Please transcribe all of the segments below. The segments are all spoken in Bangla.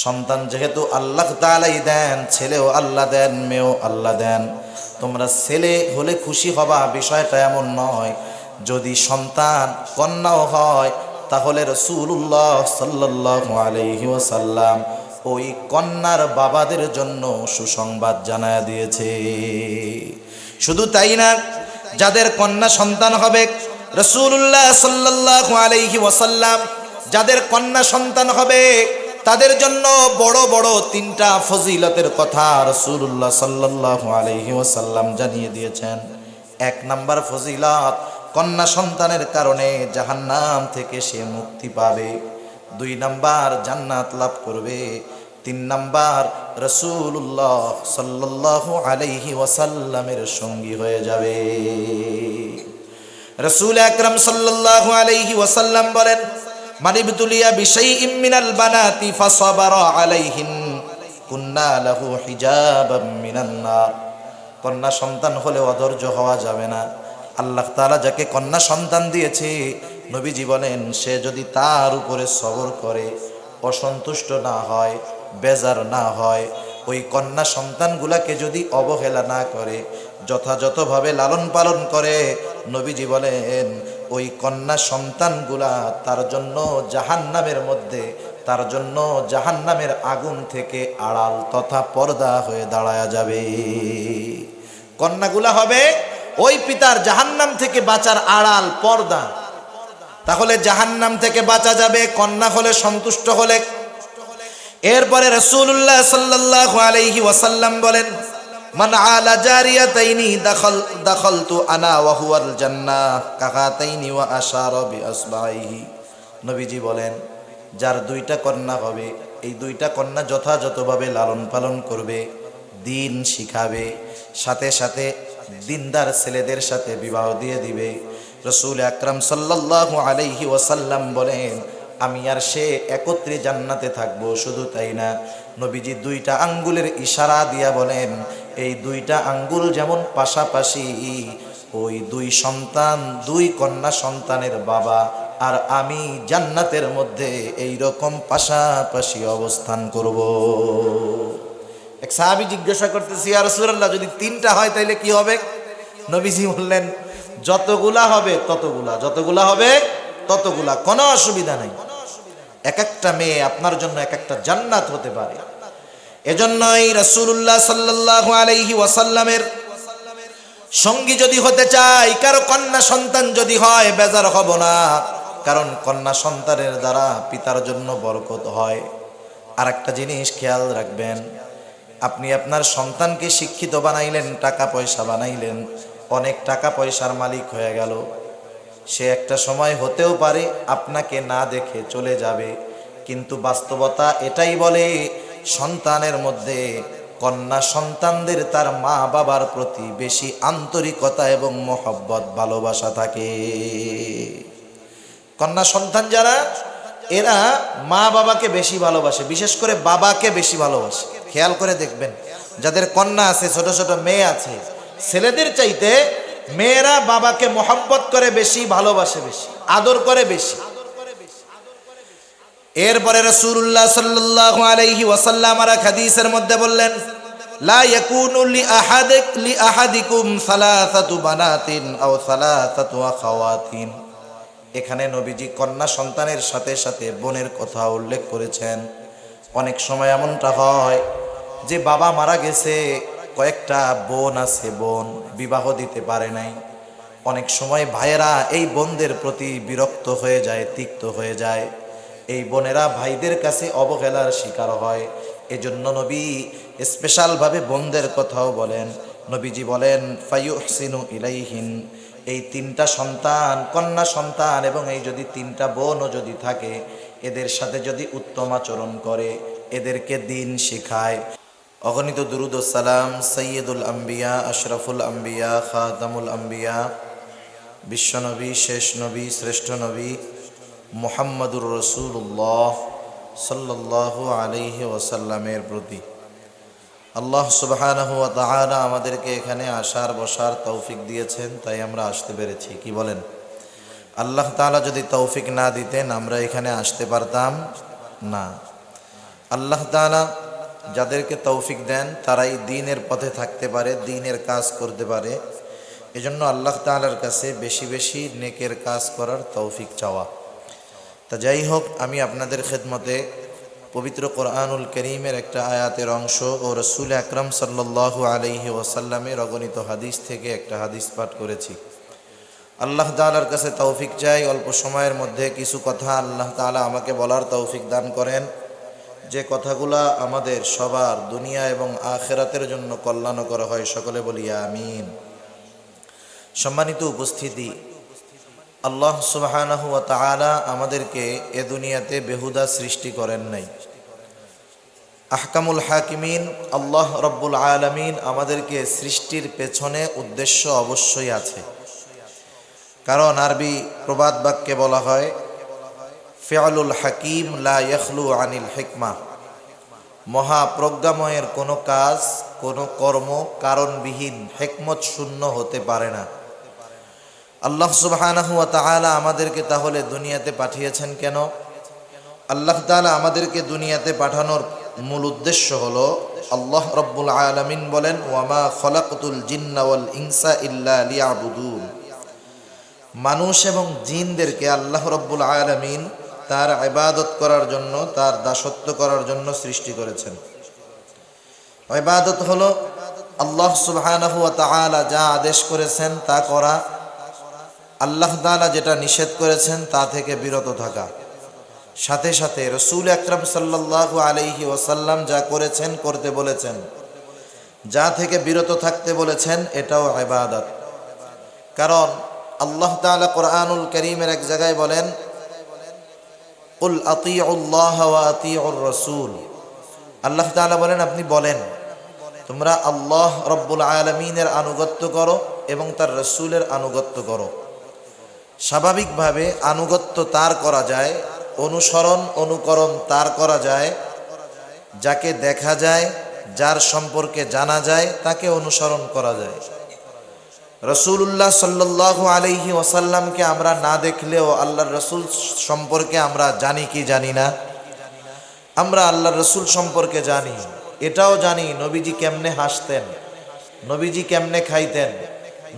সন্তান যেহেতু আল্লাহ তাআলাই দেন, ছেলেও আল্লাহ দেন, মেয়েও আল্লাহ দেন। তোমরা ছেলে হলে খুশি হবা, বিষয়টা এমন নয়। যদি সন্তান কন্যাও হয় তাহলে রাসূলুল্লাহ সাল্লাল্লাহু আলাইহি ওয়াসাল্লাম ওই কন্যার বাবাদের জন্য সুসংবাদ জানায়া দিয়েছে। শুধু তাই না, যাদের কন্যা সন্তান হবে, রাসূলুল্লাহ সাল্লাল্লাহু আলাইহি ওয়াসাল্লাম যাদের কন্যা সন্তান হবে তাদের জন্য বড় বড় তিনটা ফজিলতের কথা রাসূলুল্লাহ সাল্লাল্লাহু আলাইহি ওয়াসাল্লাম জানিয়ে দিয়েছেন। এক নাম্বার ফজিলত, কন্যা সন্তানের কারণে জাহান্নাম থেকে সে মুক্তি পাবে। 2 নাম্বার, জান্নাত লাভ করবে। 3 নাম্বার, রাসূলুল্লাহ সাল্লাল্লাহু আলাইহি ওয়াসাল্লামের সঙ্গী হয়ে যাবে। রাসূল আকরাম সাল্লাল্লাহু আলাইহি ওয়াসাল্লাম বলেন, মান ইবতুলিয়া বিশাইইম মিনাল বানাতি ফাসাবারা আলাইহিন কুন্না লাহু হিজাবাম মিনান নার। কন্যা সন্তান হলে অধৈর্য হওয়া যাবে না। আল্লাহ তাআলা যাকে কন্যা সন্তান দিয়েছে, নবীজি বলেন, সে যদি তার উপরে সবর করে, অসন্তুষ্ট না হয়, বেজার না হয়, ওই কন্যা সন্তানগুলাকে যদি অবহেলা না করে, যথাযথভাবে লালন পালন করে, নবীজি বলেন ওই কন্যা সন্তানগুলা তার জন্য জাহান্নামের মধ্যে, তার জন্য জাহান্নামের আগুন থেকে আড়াল তথা পর্দা হয়ে দাঁড়ায়া যাবে। কন্যাগুলা হবে ওই পিতার জাহান্নাম থেকে বাঁচার আড়াল, পর্দা। তাহলে জাহান্নাম থেকে বাঁচা যাবে কন্যা হলে, সন্তুষ্ট হলে। এরপরে রাসূলুল্লাহ সাল্লাল্লাহু আলাইহি ওয়াসাল্লাম বলেন, মান আলা জারিয়াতাইনি দাখালতু আনা ওয়া হুয়াল জান্নাহ কাহাতাইনি ওয়া আশারা বিআসবাইহি। নবীজি বলেন, যার 2টা কন্যা হবে, এই 2টা কন্যা যথাযথভাবে লালন পালন করবে, দিন শিখাবে, সাথে সাথে দিনদার ছেলেদের সাথে বিবাহ দিয়ে দিবে। রাসূল আকরাম সাল্লাল্লাহু আলাইহি ওয়াসাল্লাম বলেন, আমি আর সে একত্রে জান্নাতে থাকবো। শুধু তাই না, নবীজি 2টা আঙ্গুলের ইশারা দিয়া বলেন, এই 2টা আঙ্গুল যেমন পাশাপাশি, ওই 2 সন্তান, 2 কন্যা সন্তানের বাবা আর আমি জান্নাতের মধ্যে এই রকম পাশাপাশি অবস্থান করব। এক সাহাবী জিজ্ঞাসা করতেছি, ইয়া রাসূলুল্লাহ, যদি 3টা হয় তাইলে কি হবে? নবীজি বললেন, যতগুলা হবে ততগুলা, যতগুলা হবে ততগুলা, কোনো অসুবিধা নাই। এক একটা মেয়ে আপনার জন্য এক একটা জান্নাত হতে পারে। এজন্যই রাসূলুল্লাহ সাল্লাল্লাহু আলাইহি ওয়াসাল্লামের সঙ্গী যদি হতে চাই, কারো কন্যা সন্তান যদি হয়, বেজার হব না। কারণ কন্যা সন্তানের দ্বারা পিতার জন্য বরকত হয়। আর একটা জিনিস খেয়াল রাখবেন, আপনি আপনার সন্তানকে শিক্ষিত বানাইলেন, টাকা পয়সা বানাইলেন, অনেক টাকা পয়সার মালিক হয়ে গেল, সে একটা সময় হতেও পারে আপনাকে না দেখে চলে যাবে। কিন্তু বাস্তবতা এটাই বলে, সন্তানের মধ্যে, কন্যা সন্তানদের তার মা বাবার প্রতি বেশি আন্তরিকতা এবং মহব্বত, ভালোবাসা থাকে। কন্যা সন্তান যারা, এরা মা বাবাকে বেশি ভালোবাসে, বিশেষ করে বাবাকে বেশি ভালোবাসে। খেয়াল করে দেখবেন, যাদের কন্যা আছে, ছোট ছোট মেয়ে আছে, ছেলেদের চাইতে মেয়েরা বাবাকে মহব্বত করে বেশি, ভালোবাসে বেশি, আদর করে বেশি। এরপরে রাসূলুল্লাহ সাল্লাল্লাহু আলাইহি ওয়াসাল্লাম আর হাদিসের মধ্যে বললেন, লা ইয়াকুনু লি আহাদিকুম সালাসাতু বানাতিন আও সালাসাতু আখাওয়াতিন। এখানে নবীজি কন্যা সন্তানের সাথে সাথে বোনের কথা উল্লেখ করেছেন। অনেক সময় এমনটা হয় যে বাবা মারা গেছে, কয়েকটা বোন আছে, বোন বিবাহ দিতে পারে নাই। অনেক সময় ভাইয়েরা এই বোনদের প্রতি বিরক্ত হয়ে যায়, তিক্ত হয়ে যায়। এই বোনেরা ভাইদের কাছে অবহেলার শিকার হয়। এজন্য নবী স্পেশালভাবে বোনদের কথাও বলেন। নবীজি বলেন, ফায়ুহসিনু ইলাইহিন। এই 3টা সন্তান, কন্যা সন্তান এবং এই যদি 3টা বোনও যদি থাকে, এদের সাথে যদি উত্তম আচরণ করে, এদেরকে দিন শিখায়। অগণিত দুরুদ ও সালাম সৈয়দুল আম্বিয়া, আশরাফুল আম্বিয়া, খাতামুল আম্বিয়া, বিশ্বনবী, শেষ নবী, শ্রেষ্ঠ নবী মুহাম্মদুর রাসূলুল্লাহ সাল্লাল্লাহু আলাইহি ওয়াসাল্লামের প্রতি আল্লাহ সুবহানাহু ওয়া তাআলা আমাদেরকে এখানে আসার বসার তৌফিক দিয়েছেন, তাই আমরা আসতে পেরেছি। কি বলেন? আল্লাহ তাআলা যদি তৌফিক না দিতেন আমরা এখানে আসতে পারতাম না। আল্লাহ তাআলা যাদেরকে তৌফিক দেন তারাই দ্বীনের পথে থাকতে পারে, দ্বীনের কাজ করতে পারে। এজন্য আল্লাহ তাআলার কাছে বেশি বেশি নেকের কাজ করার তৌফিক চাওয়া। তা যাই হোক, আমি আপনাদের খেদমতে পবিত্র কোরআনুল কারীমের একটা আয়াতের অংশ ও রাসূল আকরাম সাল্লাল্লাহু আলাইহি ওয়াসাল্লামের অগণিত হাদিস থেকে একটা হাদিস পাঠ করেছি। আল্লাহ তাআলার কাছে তৌফিক চাই, অল্প সময়ের মধ্যে কিছু কথা আল্লাহ তাআলা আমাকে বলার তৌফিক দান করেন, যে কথাগুলা আমাদের সবার দুনিয়া এবং আখিরাতের জন্য কল্যাণকর হয়। সকলে বলি আমিন। সম্মানিত উপস্থিতি, আল্লাহ সুবহানাহু ওয়া তাআলা আমাদেরকে এ দুনিয়াতে বেহুদা সৃষ্টি করেন নাই। আহকামুল হাকিমিন আল্লাহ রব্বুল আলামিন আমাদেরকে সৃষ্টির পেছনে উদ্দেশ্য অবশ্যই আছে। কারণ আরবি প্রবাদ বাক্যে বলা হয়, ফিআলুল হাকিম লা ইয়াখলু আনিল হিকমা। মহাপ্রজ্ঞাময়ের কোনো কাজ, কোনো কর্ম কারণবিহীন, হিকমত শূন্য হতে পারে না। আল্লাহ সুবহানাহু ওয়া তাআলা আমাদেরকে তাহলে দুনিয়াতে পাঠিয়েছেন কেন? আল্লাহ তাআলা আমাদেরকে দুনিয়াতে পাঠানোর মূল উদ্দেশ্য হলো, আল্লাহ রব্বুল আলামিন বলেন, ওয়ামা খলাকতুল জিন্না ওয়াল ইনসা ইল্লা লিয়াবুদুন। মানুষ এবং জিনদেরকে আল্লাহ রব্বুল আলামিন তার ইবাদত করার জন্য, তার দাসত্ব করার জন্য সৃষ্টি করেছেন। ইবাদত হলো আল্লাহ সুবহানাহু ওয়া তাআলা যা আদেশ করেছেন তা করা, আল্লাহ তাআলা যেটা নিষেধ করেছেন তা থেকে বিরত থাকা। সাথে সাথে রাসূল আকরাম সাল্লাল্লাহু আলাইহি ওয়াসাল্লাম যা করেছেন, করতে বলেছেন, যা থেকে বিরত থাকতে বলেছেন, এটাও ইবাদত। কারণ আল্লাহ তাআলা কোরআনুল কারীমের এক জায়গায় বলেন, কুল আতিউল্লাহ ওয়া আতিউর রাসূল। আল্লাহ তাআলা বলেন, আপনি বলেন তোমরা আল্লাহ রব্বুল আলামিনের আনুগত্য করো এবং তার রাসূলের আনুগত্য করো। স্বাভাবিকভাবে আনুগত্য তার করা যায়, অনুসরণ অনুকরণ তার করা যায় যাকে দেখা যায়, যার সম্পর্কে জানা যায়, তাকে অনুসরণ করা যায়। রাসূলুল্লাহ সাল্লাল্লাহু আলাইহি ওয়াসাল্লামকে আমরা না দেখলেও আল্লাহর রাসূল সম্পর্কে আমরা জানি কি জানি না? আমরা আল্লাহর রাসূল সম্পর্কে জানি। এটাও জানি নবীজি কেমনে হাসতেন, নবীজি কেমনে খাইতেন,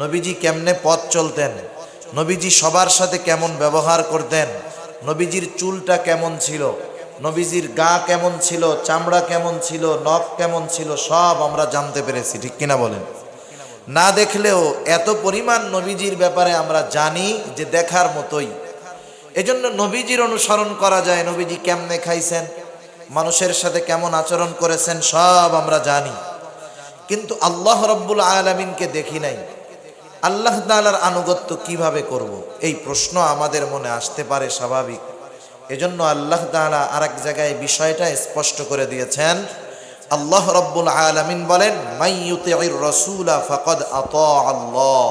নবীজি কেমনে পথ চলতেন, নবীজি সবার সাথে কেমন ব্যবহার করতেন, নবীজির চুলটা কেমন ছিল, নবীজির গা কেমন ছিল, চামড়া কেমন ছিল, নখ কেমন ছিল, সব আমরা জানতে পেরেছি। ঠিক কিনা বলেন? না দেখলেও এত পরিমাণ নবীজির ব্যাপারে আমরা জানি যে দেখার মতোই। এজন্য নবীজির অনুসরণ করা যায়। নবীজি কেমনে খাইছেন, মানুষের সাথে কেমন আচরণ করেছেন, সব আমরা জানি। কিন্তু আল্লাহ রব্বুল আলামিনকে দেখি নাই। আল্লাহ তাআলার আনুগত্য কিভাবে করব? এই প্রশ্ন আমাদের মনে আসতে পারে, স্বাভাবিক। এজন্য আল্লাহ তাআলা আরেক জায়গায় বিষয়টা স্পষ্ট করে দিয়েছেন। আল্লাহ রব্বুল আলামিন বলেন, মাইয়ুতির রাসূলা ফাকাদ আতা আল্লাহ।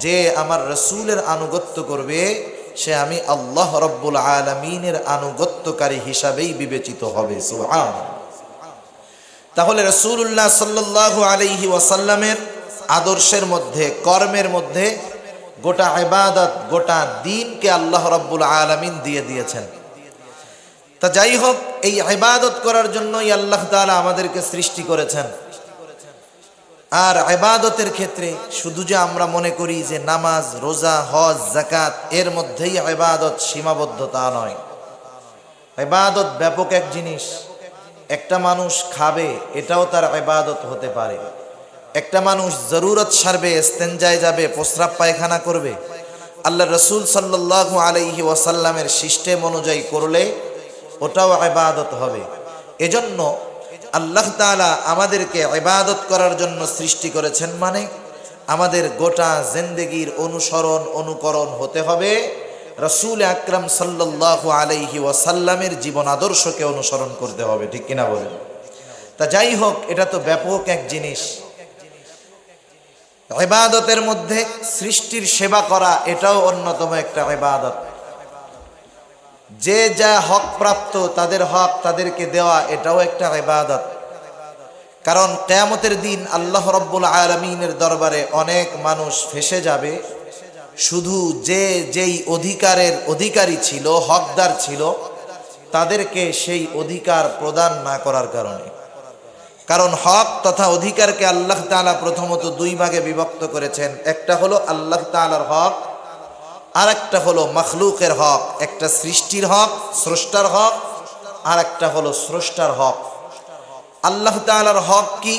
যে আমার রাসূলের আনুগত্য করবে সে আমি আল্লাহ রব্বুল আলামিনের আনুগত্যকারী হিসাবেই বিবেচিত হবে। সুবহানাল্লাহ। তাহলে রাসূলুল্লাহ সাল্লাল্লাহু আলাইহি ওয়াসাল্লামের আদর্শের মধ্যে, কর্মের মধ্যে গোটা ইবাদত, গোটা দ্বীনকে আল্লাহ রাব্বুল আলামিন দিয়ে দিয়েছেন। তা যাই হোক, এই ইবাদত করার জন্যই আল্লাহ তাআলা আমাদেরকে সৃষ্টি করেছেন। আর ইবাদতের ক্ষেত্রে শুধু যে আমরা মনে করি যে নামাজ, রোজা, হজ, যাকাত এর মধ্যেই ইবাদত সীমাবদ্ধ, তা নয়। ইবাদত ব্যাপক এক জিনিস। একটা মানুষ খাবে, এটাও তার ইবাদত হতে পারে। একটা মানুষ জরুরত সারবে, ইস্তেনজায় যাবে, প্রস্রাব পায়খানা করবে, আল্লাহ রাসূল সাল্লাল্লাহু আলাইহি ওয়াসাল্লামের সিস্টেম অনুযায়ী করলে ওটাও ইবাদত হবে। এজন্য আল্লাহ তাআলা আমাদেরকে ইবাদত করার জন্য সৃষ্টি করেছেন। মানে আমাদের গোটা জিন্দেগির অনুসরণ অনুকরণ হতে হবে রাসূল আকরাম সাল্লাল্লাহু আলাইহি ওয়াসাল্লামের জীবন আদর্শকে অনুসরণ করতে হবে। ঠিক কিনা বলেন? তা যাই হোক, এটা তো ব্যাপক এক জিনিস। ইবাদতের মধ্যে সৃষ্টির সেবা করা, এটাও অন্যতম একটা ইবাদত। যে যা হক প্রাপ্ত তাদের হক তাদেরকে দেওয়া, এটাও একটা ইবাদত। কারণ কিয়ামতের দিন আল্লাহ রাব্বুল আলামিনের দরবারে অনেক মানুষ ফেসে যাবে, শুধু যেই অধিকারের অধিকারী ছিল, হকদার ছিল, তাদেরকে সেই অধিকার প্রদান না করার কারণে। কারণ হক তথা অধিকারকে আল্লাহ তাআলা প্রথমত দুই ভাগে বিভক্ত করেছেন। একটা হলো আল্লাহ তাআলার হক, আর একটা হলো মাখলুকের হক। একটা সৃষ্টির হক, স্রষ্টার হক, আর একটা হলো স্রষ্টার হক। আল্লাহ তাআলার হক কি?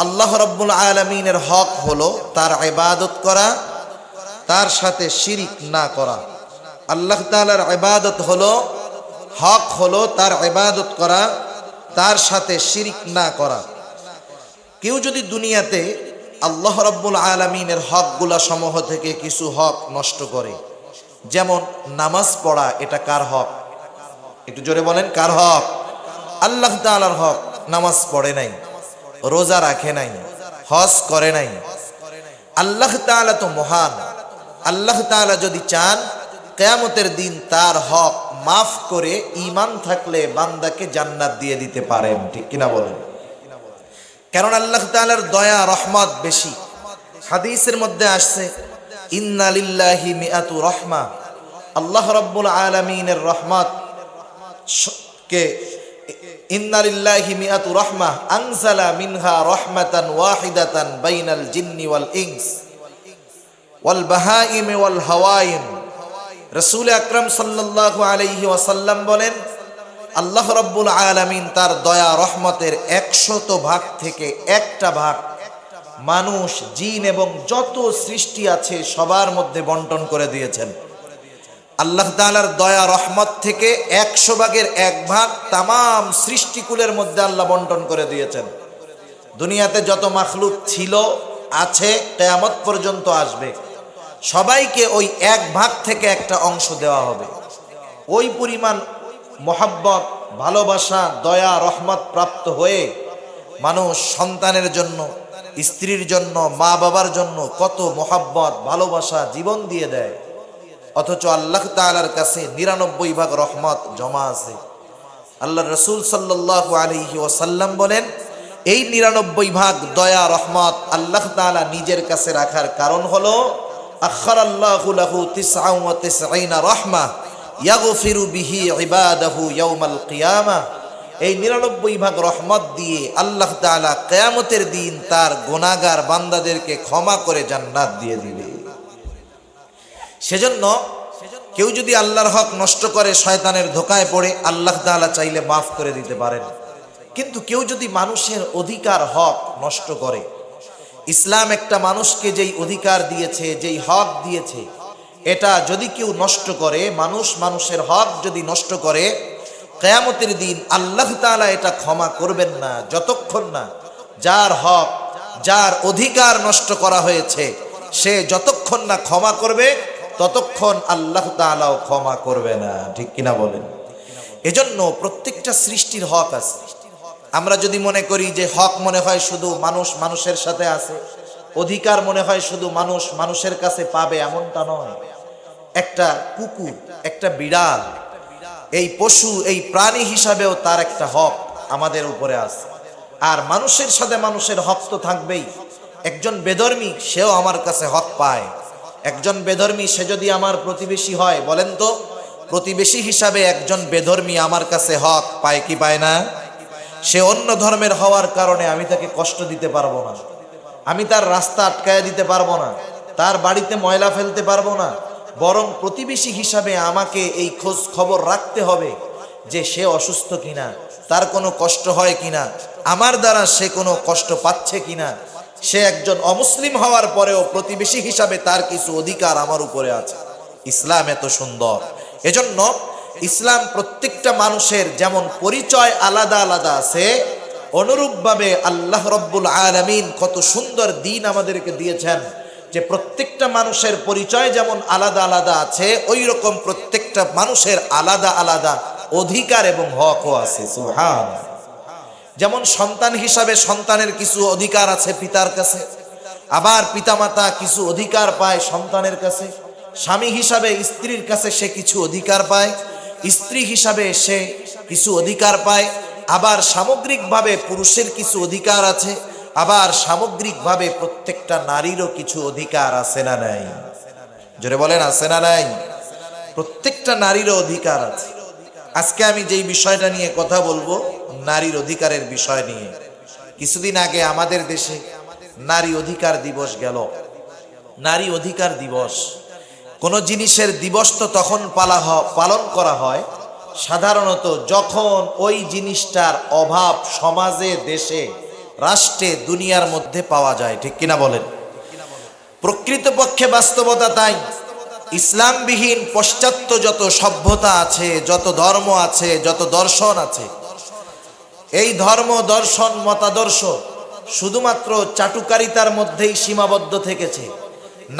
আল্লাহ রাব্বুল আলামিনের হক হলো তার ইবাদত করা, তার সাথে শিরিক না করা। আল্লাহ তাআলার ইবাদত হলো, হক হলো তার ইবাদত করা, তার সাথে শিরিক না করা। কেউ যদি দুনিয়াতে আল্লাহ রাব্বুল আলামিনের হকগুলা সমূহ থেকে কিছু হক নষ্ট করে, যেমন নামাজ পড়া, এটা কার হক? একটু জোরে বলেন, কার হক? আল্লাহ তাআলার হক। নামাজ পড়ে নাই, রোজা রাখে নাই, হজ করে নাই। আল্লাহ তাআলা তো মহান। আল্লাহ তাআলা যদি চান, কিয়ামতের দিন তার হক মাফ করে ঈমান থাকলে বান্দাকে জান্নাত দিয়ে দিতে পারেন, ঠিক কিনা বলেন? কারণ আল্লাহ তাআলার দয়া রহমত বেশি। হাদিসের মধ্যে আসছে, ইন্না লিল্লাহি মিআতু রাহমা, আল্লাহ রাব্বুল আলামিনের রহমত কে, ইন্না লিল্লাহি মিআতু রাহমা আনজালা মিনহা রাহমাতান ওয়াহিদাতান বাইনাল জিন্নি ওয়াল ইনস ওয়াল বাহাইম ওয়াল হাওয়াইম। রাসূল আকরাম সাল্লাল্লাহু আলাইহি ওয়াসাল্লাম বলেন, আল্লাহ রাব্বুল আলামিন তার দয়া রহমতের 100 ভাগ থেকে একটা ভাগ মানুষ, জিন এবং যত সৃষ্টি আছে সবার মধ্যে বন্টন করে দিয়েছেন। আল্লাহ তাআলার দয়া রহমত থেকে 100 ভাগের 1 ভাগ তামাম সৃষ্টিকুলের মধ্যে আল্লাহ বন্টন করে দিয়েছেন। দুনিয়াতে যত মাখলুক ছিল, আছে, কিয়ামত পর্যন্ত আসবে, সবাইকে ওই 1 ভাগ থেকে একটা অংশ দেওয়া হবে। ওই পরিমাণ মোহাব্বত, ভালোবাসা, দয়া রহমত প্রাপ্ত হয়ে মানুষ সন্তানের জন্য, স্ত্রীর জন্য, মা বাবার জন্য কত মোহাব্বত, ভালোবাসা, জীবন দিয়ে দেয়। অথচ আল্লাহ তাআলার কাছে 99 ভাগ রহমত জমা আছে। আল্লাহ রাসূল সাল্লাল্লাহু আলাইহি ওয়াসাল্লাম বলেন, এই 99 ভাগ দয়া রহমত আল্লাহ তাআলা নিজের কাছে রাখার কারণ হলো, আখারাল্লাহু লাহু 99 রাহমা ইয়াগফিরু বিহি ইবাদাহু ইয়াউমাল কিয়ামা। এই 99 ভাগ রহমত দিয়ে আল্লাহ তাআলা কিয়ামতের দিন তার গুনাহগার বান্দাদেরকে ক্ষমা করে জান্নাত দিয়ে দিবে। সেজন্য কেউ যদি আল্লাহর হক নষ্ট করে, শয়তানের ধোকায় পড়ে, আল্লাহ তাআলা চাইলে মাফ করে দিতে পারেন। কিন্তু কেউ যদি মানুষের অধিকার, হক নষ্ট করে, ইসলাম একটা মানুষকে যেই অধিকার দিয়েছে, যেই হক দিয়েছে, এটা যদি কেউ নষ্ট করে, মানুষের হক যদি নষ্ট করে, কিয়ামতের দিন আল্লাহ তাআলা এটা ক্ষমা করবেন না, যতক্ষণ না যার হক, যার অধিকার নষ্ট করা হয়েছে, সে যতক্ষণ না ক্ষমা করবে, ততক্ষণ আল্লাহ তাআলাও ক্ষমা করবে না, ঠিক কিনা বলেন? এজন্য প্রত্যেকটা সৃষ্টির হক আছে। আমরা যদি মনে করি যে হক মনে হয় শুধু মানুষের সাথে আছে, অধিকার মনে হয় শুধু মানুষের কাছে পাবে, এমনটা নয়। একটা কুকুর, একটা বিড়াল, এই পশু, এই প্রাণী হিসাবেও তার একটা হক আমাদের উপরে আছে। আর মানুষের সাথে মানুষের হক তো থাকবেই। একজন বেধর্মী, সেও আমার কাছে হক পায়। একজন বেধর্মী, সে যদি আমার প্রতিবেশী হয়, বলেন তো, প্রতিবেশী হিসাবে একজন বেধর্মী আমার কাছে হক পায় কি পায় না? সে অন্য ধর্মের হওয়ার কারণে আমি তাকে কষ্ট দিতে পারবো না, আমি তার রাস্তা আটকায় দিতে পারবো না, তার বাড়িতে ময়লা ফেলতে পারবো না। বরং প্রতিবেশী হিসাবে আমাকে এই খোঁজ খবর রাখতে হবে যে সে অসুস্থ কিনা, তার কোনো কষ্ট হয় কিনা, আমার দ্বারা সে কোনো কষ্ট পাচ্ছে কিনা। সে একজন অমুসলিম হওয়ার পরেও প্রতিবেশী হিসাবে তার কিছু অধিকার আমার উপরে আছে। ইসলাম এত সুন্দর। এজন্য ইসলাম প্রত্যেকটা মানুষের যেমন পরিচয় আলাদা আলাদা আছে, অনুরূপভাবে আল্লাহ রাব্বুল আলামিন কত সুন্দর দিন আমাদেরকে দিয়েছেন যে প্রত্যেকটা মানুষের পরিচয় যেমন আলাদা আলাদা আছে, ওই রকম প্রত্যেকটা মানুষের আলাদা আলাদা অধিকার এবং হকও আছে। সুবহানাল্লাহ। যেমন সন্তান হিসাবে সন্তানের কিছু অধিকার আছে পিতার কাছে, আবার পিতামাতা কিছু অধিকার পায় সন্তানের কাছে। স্বামী হিসাবে স্ত্রীর কাছে সে কিছু অধিকার পায়, স্ত্রী হিসাবে সে কিছু অধিকার পায়। আবার সামগ্রিকভাবে পুরুষের কিছু অধিকার আছে, আবার সামগ্রিকভাবে প্রত্যেকটা নারীরও কিছু অধিকার আছে না নাই? জোরে বলেন, আছে না নাই? প্রত্যেকটা নারীরও অধিকার আছে। আজকে আমি যেই বিষয়টা নিয়ে কথা বলবো, নারীর অধিকারের বিষয় নিয়ে। কিছুদিন আগে আমাদের দেশে নারী অধিকার দিবস গেল। নারী অধিকার দিবস, কোন জিনিসের দিবস তো তখন পালন করা হয় সাধারণত যখন ওই জিনিসটার অভাব সমাজে, দেশে, রাষ্ট্রে, দুনিয়ার মধ্যে পাওয়া যায়। ঠিক কিনা বলেন? প্রকৃতপক্ষে বাস্তবতা তাই। ইসলামবিহীন পশ্চাত্য যত সভ্যতা আছে, যত ধর্ম আছে, যত দর্শন আছে, এই ধর্ম, দর্শন, মতাদর্শ শুধুমাত্র চাটুকারিতার মধ্যেই সীমাবদ্ধ থেকেছে।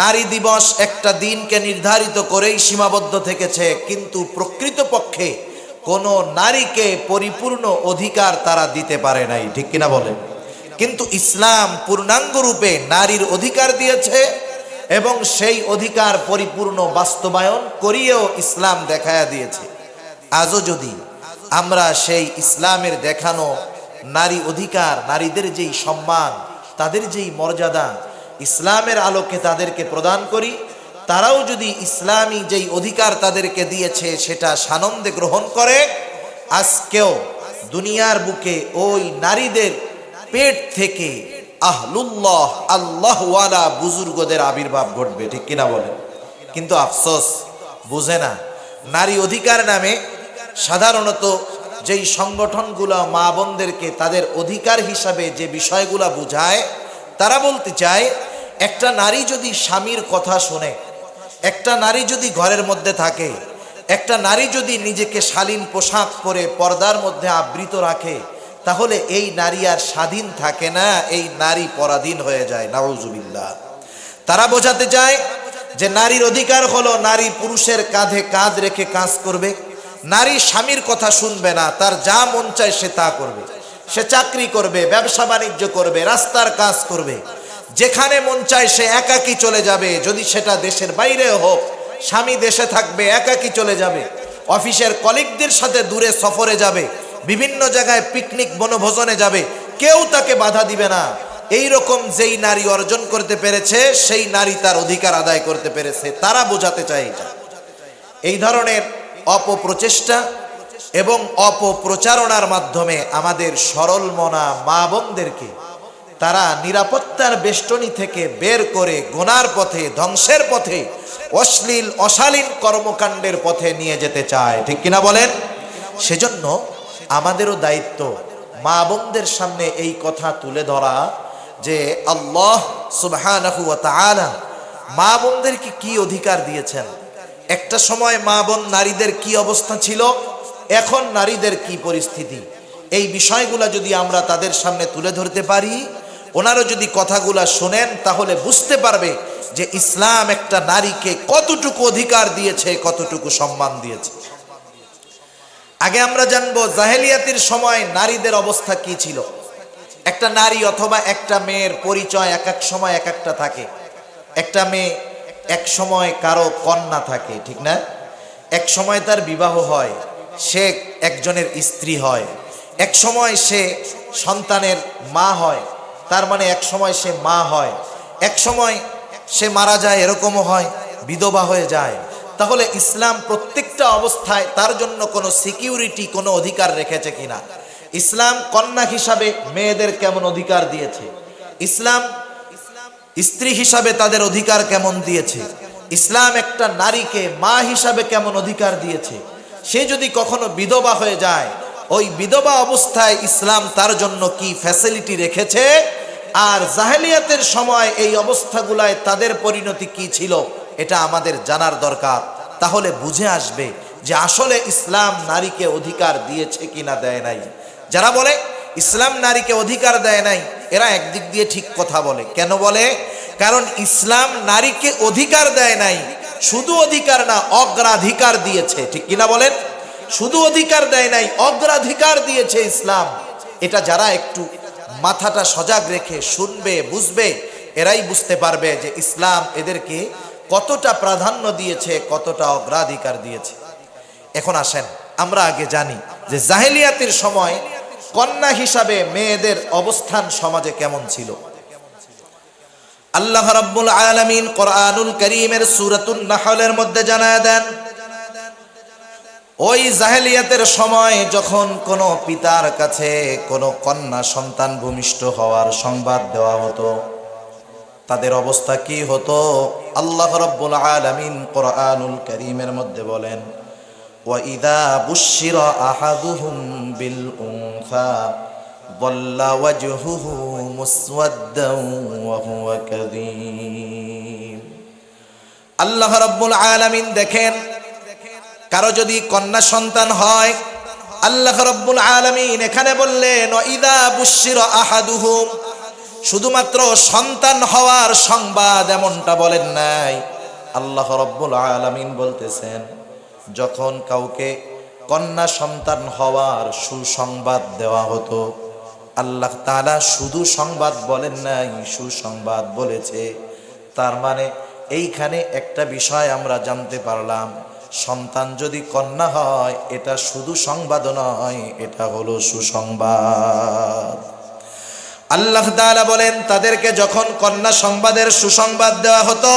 নারী দিবস একটা দিনকে নির্ধারিত করেই সীমাবদ্ধ থেকেছে, কিন্তু প্রকৃতপক্ষে কোনো নারীকে পরিপূর্ণ অধিকার তারা দিতে পারে নাই। ঠিক কিনা বলেন? কিন্তু ইসলাম পূর্ণাঙ্গ রূপে নারীর অধিকার দিয়েছে এবং সেই অধিকার পরিপূর্ণ বাস্তবায়ন করিয়েও ইসলাম দেখায়া দিয়েছে। আজও যদি আমরা সেই ইসলামের দেখানো নারী অধিকার, নারীদের যেই সম্মান, তাদের যেই মর্যাদা ইসলামের আলোকে তাদেরকে প্রদান করি, তারাও যদি ইসলামী যেই অধিকার তাদেরকে দিয়েছে সেটা সানন্দে গ্রহণ করে, আজকেও দুনিয়ার বুকে ওই নারীদের পেট থেকে আহলুল্লাহ, আল্লাহওয়ালা বুজুর্গদের আবির্ভাব ঘটবে। ঠিক কিনা বলেন? কিন্তু আফসোস, বুঝে না। নারী অধিকার নামে সাধারণত যেই সংগঠনগুলো মা বোনদেরকে তাদের অধিকার হিসাবে যে বিষয়গুলো বুঝায়, তারা বলতে চায় একটা নারী যদি স্বামীর কথা শোনে, একটা নারী যদি ঘরের মধ্যে থাকে, একটা নারী যদি নিজেকে শালীন পোশাক পরে পর্দার মধ্যে আবৃত রাখে, তাহলে এই নারী আর স্বাধীন থাকে না, এই নারী পরাধীন হয়ে যায়। নাউজুবিল্লাহ। তারা বোঝাতে চায় যে নারীর অধিকার হলো নারী পুরুষের কাঁধে কাঁধ রেখে কাজ করবে, নারী স্বামীর কথা শুনবে না, তার যা মন চায় সে তা করবে। সে চাকরি করবে, ব্যবসা বাণিজ্য করবে, রাস্তার কাজ করবে, যেখানে মন চায় সে একাকী চলে যাবে, যদি সেটা দেশের বাইরে হোক। স্বামী দেশে থাকবে, একাকী চলে যাবে, অফিসের কলিগদের সাথে দূরে সফরে যাবে, বিভিন্ন জায়গায় পিকনিক বনভোজনে যাবে, কেউ তাকে বাধা দিবে না। এই রকম যেই নারী অর্জন করতে পেরেছে, সেই নারী তার অধিকার আদায় করতে পেরেছে। তারা বোঝাতে চায় এটা। এই ধরনের অপপ্রচেষ্টা এবং অপপ্রচারণার মাধ্যমে আমাদের সরল মনা মা বোনদেরকে তারা নিরাপত্তার বেষ্টনী থেকে বের করে গুনার পথে, ধ্বংসের পথে, অশ্লীল অশালীন কর্মকাণ্ডের পথে নিয়ে যেতে চায়। ঠিক কিনা বলেন? সেজন্য আমাদেরও দায়িত্ব মা বোনদের সামনে এই কথা তুলে ধরা যে আল্লাহ সুবহানাহু ওয়া তাআলা মা বোনদেরকে কি অধিকার দিয়েছেন। একটা সময় মা বোন নারীদের কি অবস্থা ছিল, এখন নারীদের কি পরিস্থিতি, এই বিষয়গুলা যদি আমরা তাদের সামনে তুলে ধরতে পারি, ওনারা যদি কথাগুলা শোনেন, তাহলে বুঝতে পারবে যে ইসলাম একটা নারীকে কতটুকু অধিকার দিয়েছে, কতটুকু সম্মান দিয়েছে। আগে আমরা জানবো জাহেলিয়াতের সময় নারীদের অবস্থা কি ছিল। একটা নারী অথবা একটা মেয়ের পরিচয় এক এক সময় এক একটা থাকে। একটা মেয়ে এক সময় কারো কন্যা থাকে, ঠিক না? এক সময় তার বিবাহ হয়, সে একজনের স্ত্রী হয়। এক সময় সে সন্তানের মা হয়, তার মানে এক সময় সে মা হয়। এক সময় সে মারা যায়, এরকমও হয়, বিধবা হয়ে যায়। তাহলে ইসলাম প্রত্যেকটা অবস্থায় তার জন্য কোনো সিকিউরিটি, কোনো অধিকার রেখেছে কিনা? ইসলাম কন্যা হিসাবে মেয়েদের কেমন অধিকার দিয়েছে? ইসলাম স্ত্রী হিসাবে তাদের অধিকার কেমন দিয়েছে? ইসলাম একটা নারীকে মা হিসাবে কেমন অধিকার দিয়েছে? সে যদি কখনো বিধবা হয়ে যায়, ওই বিধবা অবস্থায় ইসলাম তার জন্য কি ফ্যাসিলিটি রেখেছে? আর জাহেলিয়াতের সময় এই অবস্থাগুলায় তাদের পরিণতি কি ছিল, এটা আমাদের জানার দরকার। তাহলে বুঝে আসবে যে আসলে ইসলাম নারীকে অধিকার দিয়েছে কিনা দেয় নাই। যারা বলে ইসলাম নারীকে অধিকার দেয় নাই, এরা একদিক দিয়ে ঠিক কথা বলে। কেন বলে? কারণ ইসলাম নারীকে অধিকার দেয় নাই, শুধু অধিকার না, অগ্রাধিকার দিয়েছে। ঠিক কিনা বলেন? শুধু অধিকার দেয় নাই, অগ্রাধিকার দিয়েছে ইসলাম। এটা যারা একটু মাথাটা সজাগ রেখে শুনবে, বুঝবে, এরাই বুঝতে পারবে যে ইসলাম এদেরকে কতটা প্রাধান্য দিয়েছে, কতটা অগ্রাধিকার দিয়েছে। এখন আসেন আমরা আগে জানি যে জাহেলিয়াতের সময় কন্যা হিসাবে মেয়েদের অবস্থান সমাজে কেমন ছিল। আল্লাহ রাব্বুল আলামিন কোরআনুল কারীমের সূরাতুন নাহলের মধ্যে জানায় দেন, ওই জাহেলিয়াতের সময় যখন কোনো পিতার কাছে কোনো কন্যা সন্তান ভূমিষ্ঠ হওয়ার সংবাদ দেওয়া হতো, তাদের অবস্থা কি হতো? আল্লাহ রাব্বুল আলামিন কোরআনুল কারীমের মধ্যে বলেন, ওয়াইদা বুশিরা আহাদুহুম বিল উনসা যাল্লা ওয়াজহুহু মুসওয়াদ্দান ওয়া হুয়া কাযীম। আল্লাহ রাব্বুল আলামিন দেখেন, কারো যদি কন্যা সন্তান হয়, আল্লাহ রাব্বুল আলামিন এখানে বললেন ওয়াইদা বুশিরা আহাদুহুম, শুধুমাত্র সন্তান হওয়ার সংবাদ এমনটা বলেন নাই। আল্লাহ রাব্বুল আলামিন বলতেছেন, যখন কাউকে কন্যা সন্তান হওয়ার সুসংবাদ দেওয়া হতো, আল্লাহ তাআলা শুধু সংবাদ বলেন নাই, সুসংবাদ বলেছে। তার মানে এইখানে একটা বিষয় আমরা জানতে পারলাম, সন্তান যদি কন্যা হয় এটা শুধু সংবাদ নয়, এটা হলো সুসংবাদ। আল্লাহ তাআলা বলেন, তাদেরকে যখন কন্যা সংবাদের সুসংবাদ দেওয়া হতো,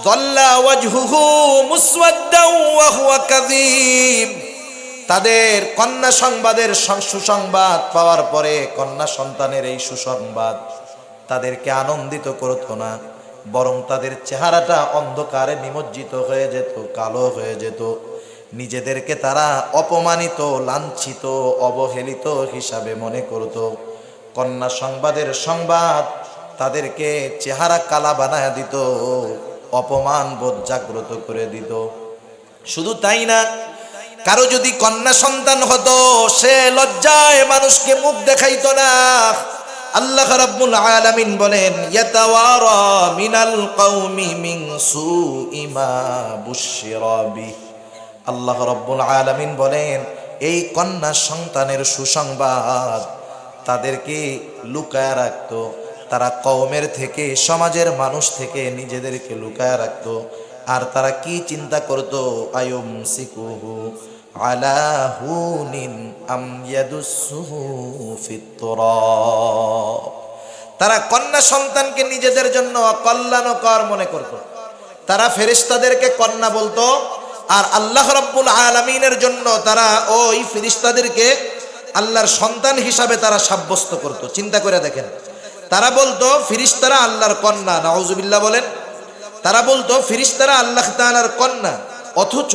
যাল্লা ওয়াজহুহু মুসওয়াদ্দান ওয়া হুয়া কাযীম, তাদের কন্যা সংবাদের সুসংবাদ পাওয়ার পরে কন্যা সন্তানের এই সুসংবাদ তাদেরকে আনন্দিত করতো না, বরং তাদের চেহারাটা অন্ধকারে নিমজ্জিত হয়ে যেত, কালো হয়ে যেত। নিজেদেরকে তারা অপমানিত, লাঞ্ছিত, অবহেলিত হিসাবে মনে করত। কন্যা সংবাদের সংবাদ তাদেরকে চেহারা কালা বানায় দিত, অপমান বোধ জাগ্রত করে দিত। শুধু তাই না, কারো যদি কন্যা সন্তান হতো, সে লজ্জায় মানুষকে মুখ দেখাইতো না। আল্লাহ রাব্বুল আলামিন বলেন, ইয়াতাওয়ারা মিনাল কওমি মিন সুই মা বুশিরা বিহি। আল্লাহ রাব্বুল আলামিন বলেন, এই কন্যা সন্তানের সুসংবাদ তাদেরকে লুকায় রাখতো। তারা কওমের থেকে, সমাজের মানুষ থেকে নিজেদেরকে লুকায় রাখতো। আর তারা কি চিন্তা করতো? আয়ুমসিকুহু আলা হুনিন আম ইয়াদুসুহু ফিত তুরাব। তারা কন্যা সন্তানকে নিজেদের জন্য অকল্যাণকর মনে করত। তারা ফেরেশতাদেরকে কন্যা বলতো, আর আল্লাহ রাব্বুল আলামিনের জন্য তারা ওই ফেরেশতাদেরকে আল্লাহর সন্তান হিসাবে তারা সাব্যস্ত করত। চিন্তা করে দেখেন, তারা বলতো ফেরেশতারা আল্লাহর কন্যা, নাউজুবিল্লাহ বলেন। তারা বলতো ফেরেশতারা আল্লাহ তাআলার কন্যা, অথচ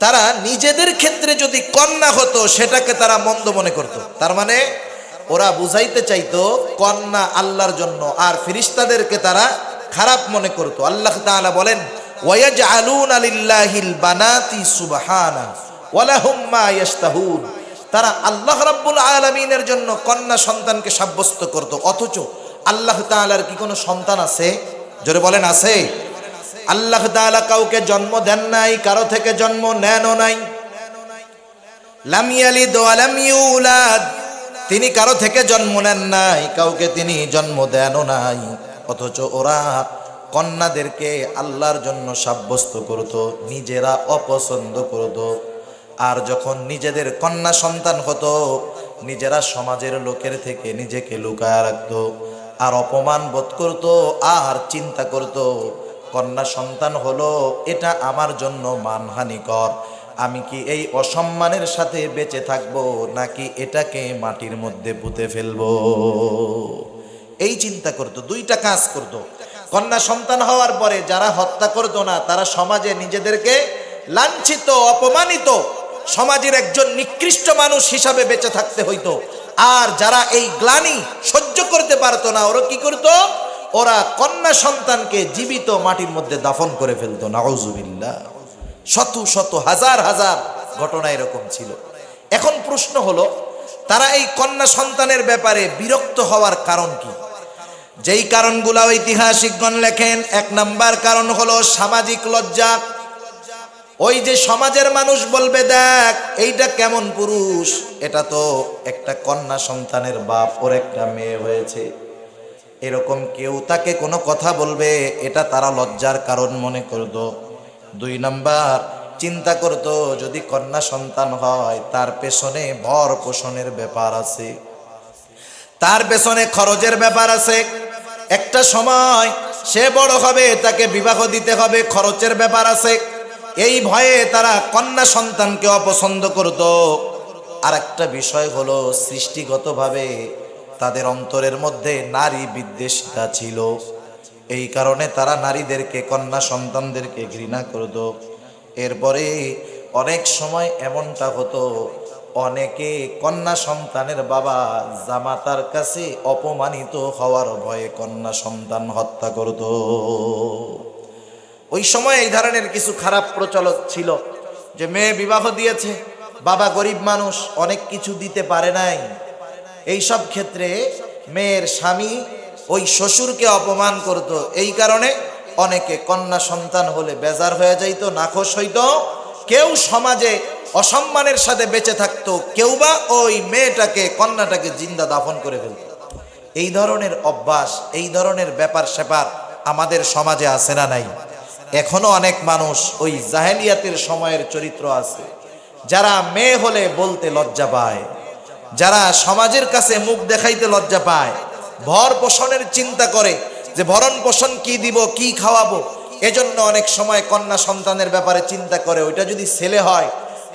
তারা নিজেদের ক্ষেত্রে যদি কন্যা হতো সেটাকে তারা মন্দ মনে করত। তার মানে ওরা বুঝাইতে চাইতো কন্যা আল্লাহর জন্য, আর ফেরেশতাদেরকে তারা খারাপ মনে করত। আল্লাহ তাআলা বলেন, ওয়ায়াজআলুনা লিল্লাহিল বানাতি সুবহানা ওয়া লাহুম মা ইয়াশতাহুন। তারা আল্লাহ রাব্বুল আলামিনের জন্য কন্যা সন্তানকে সাব্যস্ত করত, অথচ আল্লাহ তাআলার কি কোনো সন্তান আছে? জোরে বলেন, আছে? আল্লাহ তাআলা কাউকে জন্ম দেন নাই, কারো থেকে জন্ম নেনও নাই। লাম ইয়ালিদ ওয়া লাম ইউলাদ, তিনি কারো থেকে জন্ম নেন নাই, কাউকে তিনি জন্ম দেনও নাই। অথচ ওরা কন্যাদেরকে আল্লাহর জন্য সাব্যস্ত করত, নিজেরা অপছন্দ করত। আর যখন নিজেদের কন্যা সন্তান হতো, নিজেরা সমাজের লোকের থেকে নিজেকে লুকায় রাখত, আর অপমান বোধ করত, আর চিন্তা করত কন্যা সন্তান হলো এটা আমার জন্য মানহানিকর। আমি কি এই অসম্মানের সাথে বেঁচে থাকবো, নাকি এটাকে মাটির মধ্যে পুঁতে ফেলবো? এই চিন্তা করত, দুইটা কাজ করত। কন্যা সন্তান হওয়ার পরে যারা হত্যা করতো না, তারা সমাজে নিজেদেরকে লাঞ্ছিত, অপমানিত, সমাজের একজন নিকৃষ্ট মানুষ হিসাবে বেঁচে থাকতে হইতো। আর যারা এই গ্লানি সহ্য করতে পারতো না, ওরা কি করতো? ওরা কন্যা সন্তানকে জীবিত মাটির মধ্যে দাফন করে ফেলতো। নাউজুবিল্লাহ। শত শত হাজার হাজার ঘটনা এরকম ছিল। এখন প্রশ্ন হলো, তারা এই কন্যা সন্তানের ব্যাপারে বিরক্ত হওয়ার কারণ কি? যেই কারণগুলো ঐতিহাসিকগণ লেখেন, এক নাম্বার কারণ হলো সামাজিক লজ্জা। ওই যে সমাজের মানুষ বলবে, দেখ এইটা কেমন পুরুষ, এটা তো একটা কন্যা সন্তানের বাপ, ওর একটা মেয়ে হয়েছে। এরকম কেউ তাকে কোনো কথা বলবে, এটা তারা লজ্জার কারণ মনে করতো। দুই নাম্বার, চিন্তা করতো যদি কন্যা সন্তান হয় তার পেছনে ভর পোষণের ব্যাপার আছে, তার পেছনে খরচের ব্যাপার আছে। একটা সময় সে বড় হবে, তাকে বিবাহ দিতে হবে, খরচের ব্যাপার আছে। এই ভয়ে তারা কন্যা সন্তানকে অপছন্দ করত। আর একটা বিষয় হলো, সৃষ্টিগতভাবে তাদের অন্তরের মধ্যে নারী বিদ্বেষিতা ছিল। এই কারণে তারা নারীদেরকে, কন্যা সন্তানদেরকে ঘৃণা করত। এরপরে অনেক সময় এমনটা হতো, অনেকে কন্যা সন্তানের বাবা জামাতার কাছে অপমানিত হওয়ার ভয়ে কন্যা সন্তান হত্যা করত। ওই সময় এই ধরনের কিছু খারাপ প্রচলন ছিল যে মেয়ে বিবাহ দিয়েছে, বাবা গরিব মানুষ, অনেক কিছু দিতে পারে নাই। এই সব ক্ষেত্রে মেয়ের স্বামী ওই শ্বশুরকে অপমান করত। এই কারণে অনেকে কন্যা সন্তান হলে বেজার হয়ে যাইত, নাখোশ হইত। কেউ সমাজে অসম্মানের সাথে বেঁচে থাকতো, কেউ বা ওই মেয়েটাকে, কন্যাটাকে জিন্দা দাফন করে ফেলত। এই ধরনের অভ্যাস, এই ধরনের ব্যাপার স্যাপার আমাদের সমাজে আছে না নাই? এখনো অনেক মানুষ ওই জাহেলিয়াতের সময়ের চরিত্র আছে, যারা মেয়ে হলে বলতে লজ্জা পায়, যারা সমাজের কাছে মুখ দেখাইতে লজ্জা পায়, ভর পোষণের চিন্তা করে যে ভরণ পোষণ কি দিব, কি খাওয়াবো। এজন্য অনেক সময় কন্যা সন্তানের ব্যাপারে চিন্তা করে, ওইটা যদি ছেলে হয়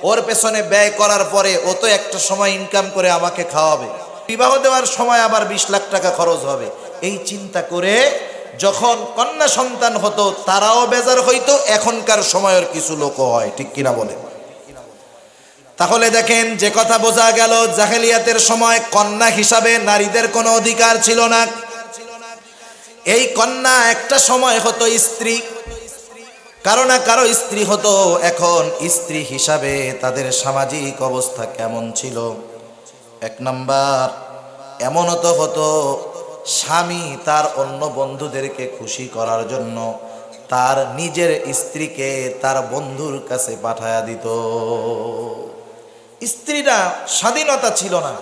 ওর পেছনে ব্যয় করার পরে ও তো একটা সময় ইনকাম করে আমাকে খাওয়াবে, বিবাহ দেওয়ার সময় আবার 20 লাখ টাকা খরচ হবে। এই চিন্তা করে যখন কন্যা সন্তান হতো তারাও বেজার হইতো। এখনকার সময়ের কিছু লোক হয়, ঠিক কিনা বলে? তাহলে দেখেন, যে কথা বোঝা গেল, জাহেলিয়াতের সময় কন্যা হিসাবে নারীদের কোনো অধিকার ছিল না। এই কন্যা একটা সময় হতো স্ত্রী, কারো না কারো স্ত্রী হতো। এখন স্ত্রী হিসাবে তাদের সামাজিক অবস্থা কেমন ছিল? 1 নাম্বার, এমনও তো হতো স্বামী তার অন্য বন্ধুদেরকে খুশি করার জন্য তার নিজের স্ত্রীকে তার বন্ধুর কাছে পাঠায়া দিত। স্ত্রীরা স্বাধীনতা ছিল না,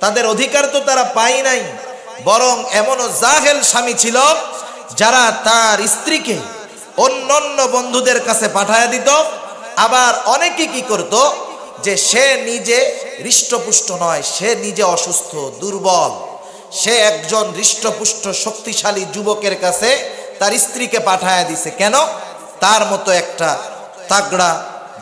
তাদের অধিকার তো তারা পায় নাই। বরং এমনও জাহেল স্বামী ছিল যারা তার স্ত্রীকে অন্য বন্ধুদের কাছে পাঠায়া দিত। আবার অনেকে কি করত, যে সে নিজে হৃষ্টপুষ্ট নয়, সে নিজে অসুস্থ, দুর্বল, সে একজন হৃষ্টপুষ্ট শক্তিশালী যুবকের কাছে তার স্ত্রীকে পাঠায়া দিছে। কেন? তার মতো একটা তাগড়া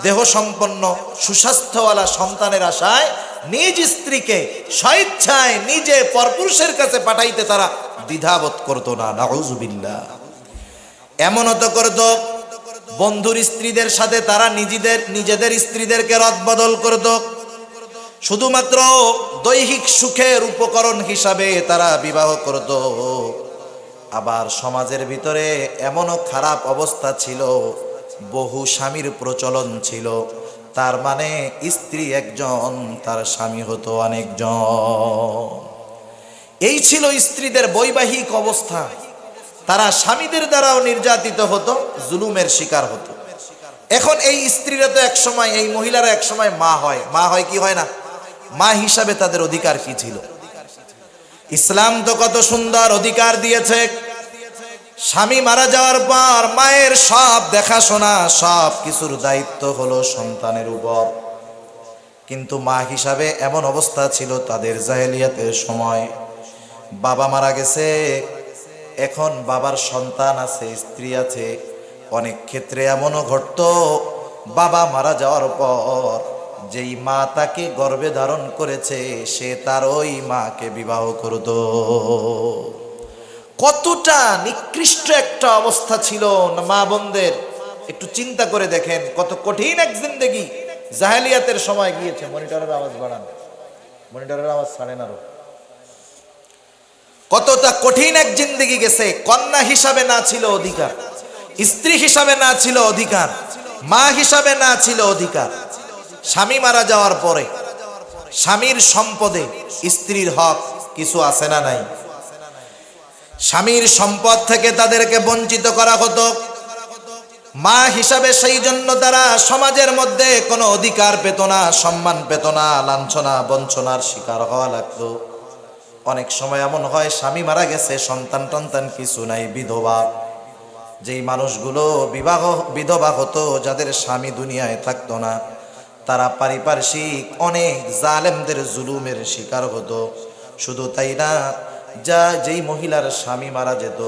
দেহ সম্পন্ন সুস্বাস্থ্যওয়ালা সন্তানের আশায় নিজ স্ত্রীকে স্বেচ্ছায় নিজে পরপুরুষের কাছে পাঠাইতে তারা দ্বিধাবোধ করতো না। নাউযুবিল্লাহ। এমনও তো করত, বন্ধুর স্ত্রীদের সাথে তারা নিজেদের স্ত্রীদেরকে রদবদল করত। শুধুমাত্র দৈহিক সুখের উপকরণ হিসাবে তারা বিবাহ করত। আবার সমাজের ভিতরে এমনও খারাপ অবস্থা ছিল, বহু স্বামীর প্রচলন ছিল। তার মানে স্ত্রী একজন, তার স্বামী হতো অনেকজন। এই ছিল স্ত্রীদের বৈবাহিক অবস্থা। তারা স্বামীদের দ্বারাও নির্যাতিত হতো, জুলুমের শিকার হতো। এখন এই স্ত্রীরা তো এক সময়, এই মহিলারা এক সময় মা হয়। মা হয় কি হয় না? মা হিসাবে তাদের অধিকার কি ছিল? ইসলাম তো কত সুন্দর অধিকার দিয়েছে। স্বামী মারা যাওয়ার পর মায়ের সব দেখাশোনা, সব কিছুর দায়িত্ব হলো সন্তানের উপর। কিন্তু মা হিসাবে এমন অবস্থা ছিল তাদের জাহেলিয়াতের সময়, বাবা মারা গেছে, এখন বাবার সন্তান আছে, স্ত্রী আছে। অনেক ক্ষেত্রে এমনও ঘটতো, বাবা মারা যাওয়ার পর যেই মা তাকে গর্ভে ধারণ করেছে সে তার ওই মাকে বিবাহ করত। কতটা নিকৃষ্ট একটা অবস্থা ছিল মা বোনদের। একটু চিন্তা করে দেখেন, কত কঠিন এক জিন্দেগি জাহেলিয়াতের সময় গিয়েছে। মনিটরের আওয়াজ বাড়ান, মনিটরের আওয়াজ ছাড়েন আরো। কতটা কঠিন এক জিন্দেগি গেছে। কন্যা হিসাবে না ছিল অধিকার, স্ত্রী হিসাবে না ছিল অধিকার, মা হিসাবে না ছিল অধিকার। স্বামী মারা যাওয়ার পরে স্বামীর সম্পদে স্ত্রীর হক কিছু আছে না নাই? স্বামীর সম্পদ থেকে তাদেরকে বঞ্চিত করা হতো। মা হিসাবে সেই জন্য তারা সমাজের মধ্যে কোনো অধিকার পেত না, সম্মান পেত না, লাঞ্ছনা বঞ্চনার শিকার হওয়া লাগতো। অনেক সময় এমন হয়, স্বামী মারা গেছে, সন্তান টন্তান কিছু নাই, বিধবা। যেই মানুষগুলো বিধবা হতো, যাদের স্বামী দুনিয়ায় থাকতো না, তারা পারিপার্শ্বিক অনেক জালেমদের জুলুমের শিকার হতো। শুধু তাই না, যেই মহিলার স্বামী মারা যেত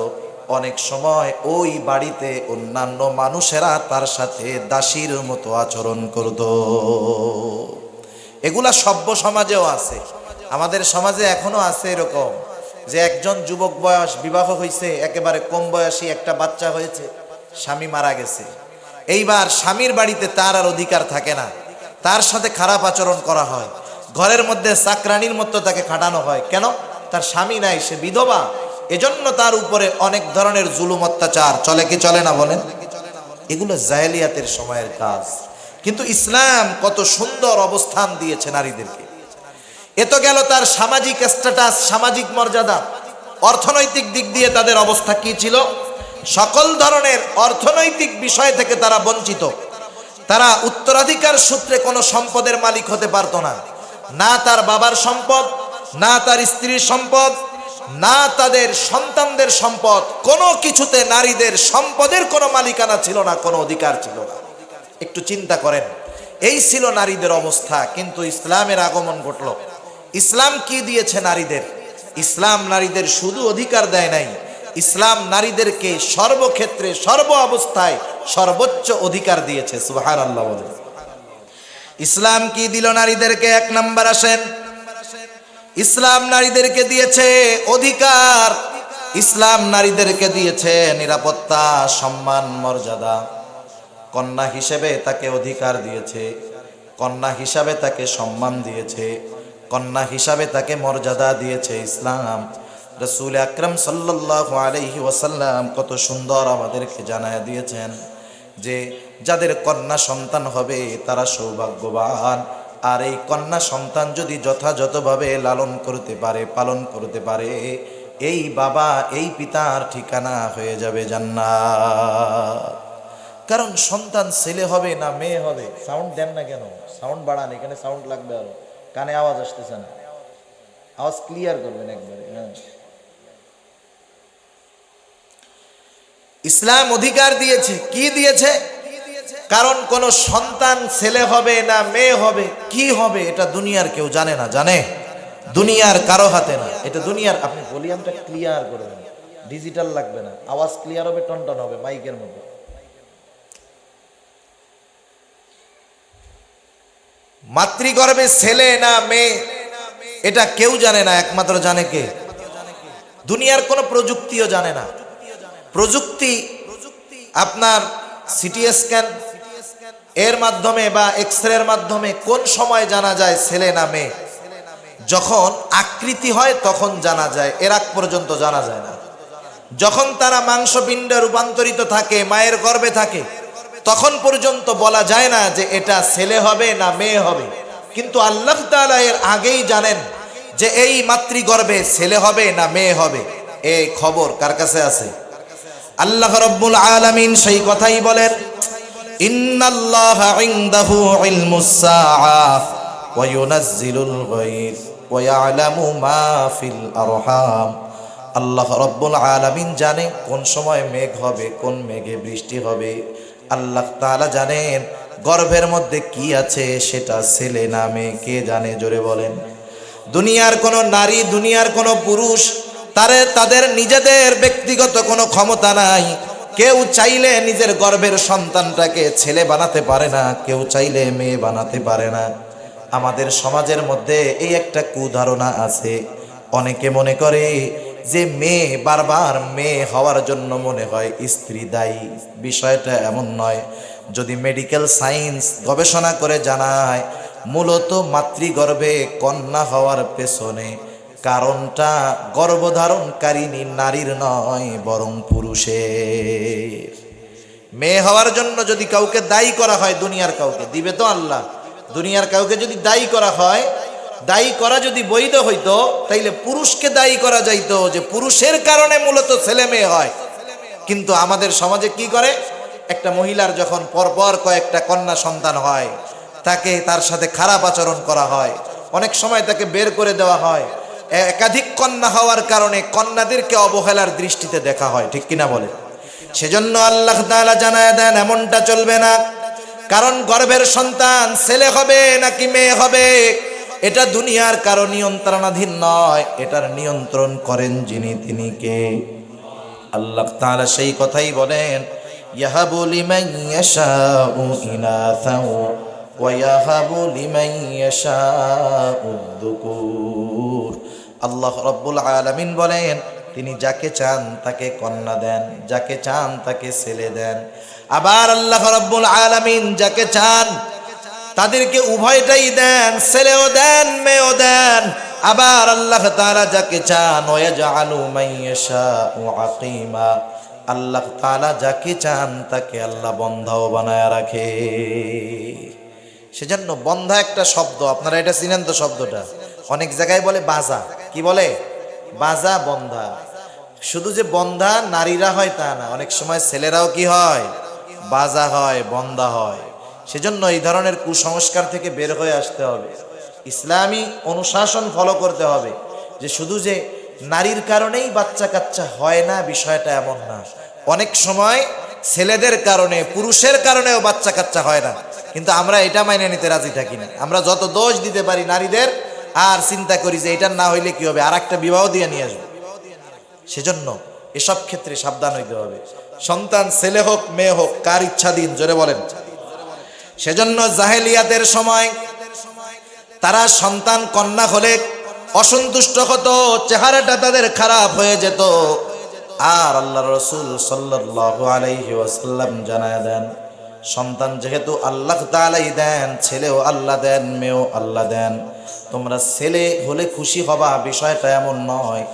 অনেক সময় ওই বাড়িতে অন্যান্য মানুষেরা তার সাথে দাসীর মতো আচরণ করত। এগুলা সভ্য সমাজেও আছে, আমাদের সমাজে এখনো আছে এরকম, যে একজন যুবক বয়স বিবাহ হয়েছে, একেবারে কম বয়সী একটা বাচ্চা হয়েছে, স্বামী মারা গেছে, এইবার স্বামীর বাড়িতে তার আর অধিকার থাকে না, তার সাথে খারাপ আচরণ করা হয়, ঘরের মধ্যে চাকরানির মতো তাকে খাটানো হয়। কেন? তার স্বামী নাই, সে বিধবা, এজন্য তার উপরে অনেক ধরনের জুলুম অত্যাচার চলে কি চলে না বলেন? এগুলো জাহেলিয়াতের সময়ের কাজ, কিন্তু ইসলাম কত সুন্দর অবস্থান দিয়েছে নারীদেরকে। এ তো গেল তার সামাজিক স্ট্যাটাস, সামাজিক মর্যাদা। অর্থনৈতিক দিক দিয়ে তাদের অবস্থা কি ছিল? সকল ধরনের অর্থনৈতিক বিষয় থেকে তারা বঞ্চিত। তারা উত্তরাধিকার সূত্রে কোনো সম্পদের মালিক হতে পারত না, না তার বাবার সম্পদ, না তার স্ত্রীর সম্পদ, না তাদের সন্তানদের সম্পদ, কোনো কিছুতে নারীদের সম্পদের কোনো মালিকানা ছিল না, কোনো অধিকার ছিল না। একটু চিন্তা করেন, এই ছিল নারীদের অবস্থা। কিন্তু ইসলামের আগমন ঘটল। ইসলাম কি দিয়েছে নারীদের? ইসলাম নারীদের শুধু অধিকার দেয় নাই, ইসলাম নারীদেরকে সর্বক্ষেত্রে সর্ব অবস্থায় সর্বোচ্চ অধিকার দিয়েছে। সুবহানাল্লাহ বলেন। ইসলাম কি দিল নারীদেরকে? এক নাম্বার আসেন, ইসলাম নারীদেরকে দিয়েছে অধিকার, ইসলাম নারীদেরকে দিয়েছে নিরাপত্তা, সম্মান, মর্যাদা। কন্যা হিসেবে তাকে অধিকার দিয়েছে, কন্যা হিসাবে তাকে সম্মান দিয়েছে, কন্যা হিসাবে তাকে মর্যাদা দিয়েছে ইসলাম। রাসূল আকরাম সাল্লাল্লাহু আলাইহি ওয়াসাল্লাম কত সুন্দর আমাদেরকে জানায় দিয়েছেন যে যাদের কন্যা সন্তান হবে তারা সৌভাগ্যবান। আর এই কন্যা সন্তান যদি যথাযথভাবে লালন করতে পারে, পালন করতে পারে, এই বাবা, এই পিতার ঠিকানা হয়ে যাবে জান্নাত। কারণ সন্তান ছেলে হবে না মেয়ে হবে। সাউন্ড দেন না কেন? সাউন্ড বাড়ান, এখানে সাউন্ড লাগবে, আরো কানে আওয়াজ আসতেছে না, আওয়াজ ক্লিয়ার করবেন একবারে। হ্যাঁ, ইসলাম অধিকার দিয়েছে। কি দিয়েছে? কারণ কোন সন্তান ছেলে হবে না মেয়ে হবে, কি হবে, এটা দুনিয়ার কেউ জানে না। জানে? দুনিয়ার কারো হাতে না এটা। দুনিয়ার, আপনি ভলিউমটা ক্লিয়ার করে দেন, ডিজিটাল লাগবে না, আওয়াজ ক্লিয়ার হবে, টনটন হবে মাইকের মতো। মাতৃগর্ভে ছেলে না মেয়ে এটা কেউ জানে না, একমাত্র জানে কে? দুনিয়ার কোনো প্রযুক্তিও জানে না। প্রযুক্তি আপনার সিটি স্ক্যান এর মাধ্যমে বা এক্সরের মাধ্যমে কোন সময় জানা যায় ছেলে না মেয়ে? যখন আকৃতি হয় তখন জানা যায়, এর আগ পর্যন্ত জানা যায় না। যখন তারা মাংসপিণ্ডে রূপান্তরিত থাকে, মায়ের গর্ভে থাকে, তখন পর্যন্ত বলা যায় না যে এটা ছেলে হবে না মেয়ে হবে। কিন্তু আল্লাহ তাআলা এর আগেই জানেন যে এই মাতৃগর্ভে ছেলে হবে না মেয়ে হবে। এই খবর কার কাছে আছে? আল্লাহ রাব্বুল আলামিন সেই কথাই বলেন, ইন্নাল্লাহা ইনদাহু ইলমুস সাআহ ওয়া ইউনাজ্জিলুল গায়থ ওয়া ইয়ালামু মা ফিল আরহাম। আল্লাহ রাব্বুল আলামিন জানে কোন সময় মেঘ হবে, কোন মেঘে বৃষ্টি হবে। আল্লাহ তাআলা জানেন গর্ভের মধ্যে কি আছে, সেটা ছেলে না মেয়ে, কে জানে? জোরে বলেন। দুনিয়ার কোনো নারী, দুনিয়ার কোনো পুরুষ তাদের নিজেদের ব্যক্তিগত কোনো ক্ষমতা নাই। কেউ চাইলে নিজের গর্ভের সন্তানটাকে ছেলে বানাতে পারে না, কেউ চাইলে মেয়ে বানাতে পারে না। আমাদের সমাজের মধ্যে এই একটা কুধারণা আছে, অনেকে মনে করে যে মেয়ে, বারবার মেয়ে হওয়ার জন্য মনে হয় স্ত্রী দায়ী। বিষয়টা এমন নয়। যদি মেডিকেল সায়েন্স গবেষণা করে জানায় মূলত মাতৃগর্ভে কন্যা হওয়ার পেছনে কারণটা গর্ভধারণকারিণী নারীর নয়, বরং পুরুষের। মেয়ে হওয়ার জন্য যদি কাউকে দায়ী করা হয়, দুনিয়ার কাউকে দিবে তো আল্লাহ, দুনিয়ার কাউকে যদি দায়ী করা হয়, দায়ী করা যদি বৈধ হইতো তাইলে পুরুষকে দায়ী করা যাইতো যে পুরুষের কারণে মূলত ছেলে মেয়ে হয়। কিন্তু আমাদের সমাজে কি করে, একটা মহিলার যখন পরপর কয়েকটা কন্যা সন্তান হয়, তাকে তার সাথে খারাপ আচরণ করা হয়, অনেক সময় তাকে বের করে দেওয়া হয়। একাধিক কন্যা হওয়ার কারণে কন্যাদেরকে অবহেলার দৃষ্টিতে দেখা হয়, ঠিক কিনা বলে? সেজন্য আল্লাহ তাআলা জানায় দেন এমনটা চলবে না। কারণ গর্ভের সন্তান ছেলে হবে নাকি মেয়ে হবে এটা দুনিয়ার কারো নিয়ন্ত্রণাধীন নয়, এটার নিয়ন্ত্রণ করেন যিনি, তিনি কে? আল্লাহ তাআলা সেই কথাই বলেন, ইয়াহাবু লিমান ইয়াশাউ ইনাসা ওয়া ইয়াহাবু লিমান ইয়াশাউ যুকুর। আল্লাহ রাব্বুল আলামিন বলেন, তিনি যাকে চান তাকে কন্যা দেন, যাকে চান তাকে ছেলে দেন। আবার আল্লাহ রাব্বুল আলামিন যাকে চান তাদেরকে উভয়টাই দেন, ছেলেও দেন মেয়েও দেন। আবার আল্লাহ তাআলা যাকে চান ওয়াজআলু মাইয়াশাউ আকিমা, আল্লাহ তাআলা যাকে চান তাকে আল্লাহ বন্ধাও বানায় রাখে। সেজন্য বন্ধা একটা শব্দ, আপনারা এটা চিনেন তো শব্দটা? অনেক জায়গায় বলে বাজা, কি বলে? বাজা, বন্ধা। শুধু যে বন্ধা নারীরা হয় তা না, অনেক সময় ছেলেরাও কি হয়? বাজা হয়, বন্ধা হয়। সেজন্য এই ধরনের কুসংস্কার থেকে বের হয়ে আসতে হবে, ইসলামী অনুশাসন ফলো করতে হবে। যে শুধু যে নারীর কারণেই বাচ্চা কাচ্চা হয় না, বিষয়টা এমন না। অনেক সময় ছেলেদের কারণে, পুরুষের কারণেও বাচ্চা কাচ্চা হয় না, কিন্তু আমরা এটা মাইনে নিতে রাজি থাকি না। আমরা যত দোষ দিতে পারি নারীদের, আর চিন্তা করি যে এটা না হইলে কি হবে, আর একটা বিবাহ দিয়ে নিয়ে আসবো। সেজন্য এসব ক্ষেত্রে সাবধান হইতে হবে। সন্তান ছেলে হোক মেয়ে হোক, কার ইচ্ছাধীন, জোরে বলেন। সেজন্য জাহেলিয়াতের সময় তারা সন্তান কন্যা হলে অসন্তুষ্ট হতো, চেহারাটা তাদের খারাপ হয়ে যেত। আর আল্লাহর রাসূল সাল্লাল্লাহু আলাইহি ওয়াসাল্লাম জানায় দেন, সন্তান যেহেতু আল্লাহ তাআলাই দেন, ছেলেও আল্লাহ দেন, মেয়েও আল্লাহ দেন। তোমরা ছেলে হলে খুশি হবা, বিষয়টা এমন নয়।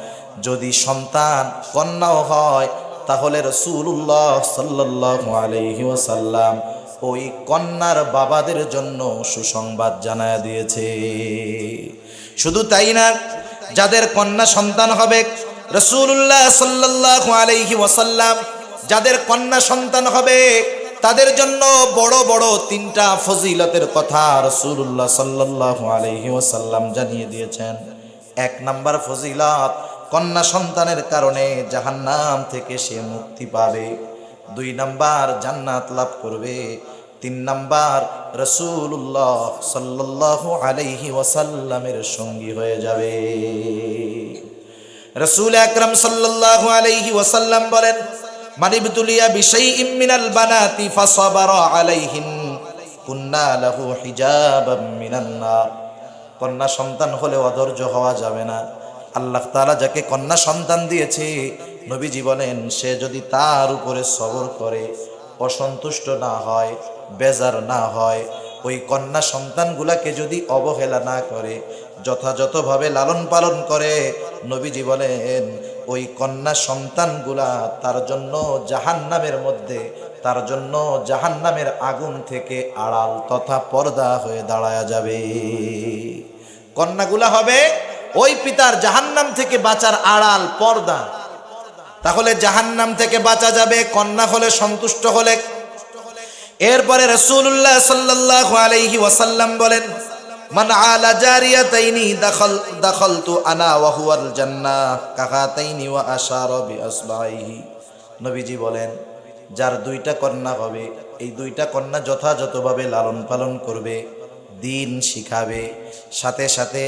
যদি সন্তান কন্যাও হয় তাহলে রাসূলুল্লাহ সাল্লাল্লাহু আলাইহি ওয়াসাল্লাম ওই কন্যার বাবাদের জন্য সুসংবাদ জানায় দিয়েছে। শুধু তাই না, যাদের কন্যা সন্তান হবে, রাসূলুল্লাহ সাল্লাল্লাহু আলাইহি ওয়াসাল্লাম যাদের কন্যা সন্তান হবে তাদের জন্য বড় বড় তিনটা ফজিলতের কথা রাসূলুল্লাহ সাল্লাল্লাহু আলাইহি ওয়াসাল্লাম জানিয়ে দিয়েছেন। এক নাম্বার ফজিলত, কন্যা সন্তানের কারণে জাহান্নাম থেকে সে মুক্তি পাবে। 2 নাম্বার, জান্নাত লাভ করবে। 3 নাম্বার, রাসূলুল্লাহ সাল্লাল্লাহু আলাইহি ওয়াসাল্লামের সঙ্গী হয়ে যাবে। রাসূল আকরাম সাল্লাল্লাহু আলাইহি ওয়াসাল্লাম বলেন, মান ইবতুলিয়া বিশাইইম মিনাল বানাতি ফাসাবারা আলাইহিন কুন্না লাহু হিজাবাম মিনান নার। কন্যা সন্তান হলে অধৈর্য হওয়া যাবে না। আল্লাহ তাআলা যাকে কন্যা সন্তান দিয়েছে, নবীজি বলেন, সে যদি তার উপরে সবর করে, অসন্তুষ্ট না হয়, বেজার না হয়, ওই কন্যা সন্তানগুলাকে যদি অবহেলা না করে, যথাযথভাবে লালন পালন করে, নবীজি বলেন ওই কন্যা সন্তানগুলা তার জন্য জাহান্নামের মধ্যে, তার জন্য জাহান্নামের আগুন থেকে আড়াল তথা পর্দা হয়ে দাঁড়ায়া যাবে। কন্যাগুলা হবে ওই পিতার জাহান্নাম থেকে বাঁচার আড়াল, পর্দা। তাহলে জাহান্নাম থেকে বাঁচা যাবে কন্যা হলে, সন্তুষ্ট হলে। এরপরে রাসূলুল্লাহ সাল্লাল্লাহু আলাইহি ওয়াসাল্লাম বলেন, মান আলা জারিয়াতাইনি দাখালতু আনা ওয়া হুয়াল জান্নাহ কাহাতাইনি ওয়া আশারা বিআসবাইহি। নবীজি বলেন, যার 2টা কন্যা হবে, এই 2টা কন্যা যথাযথভাবে লালন পালন করবে, দিন শিখাবে, সাথে সাথে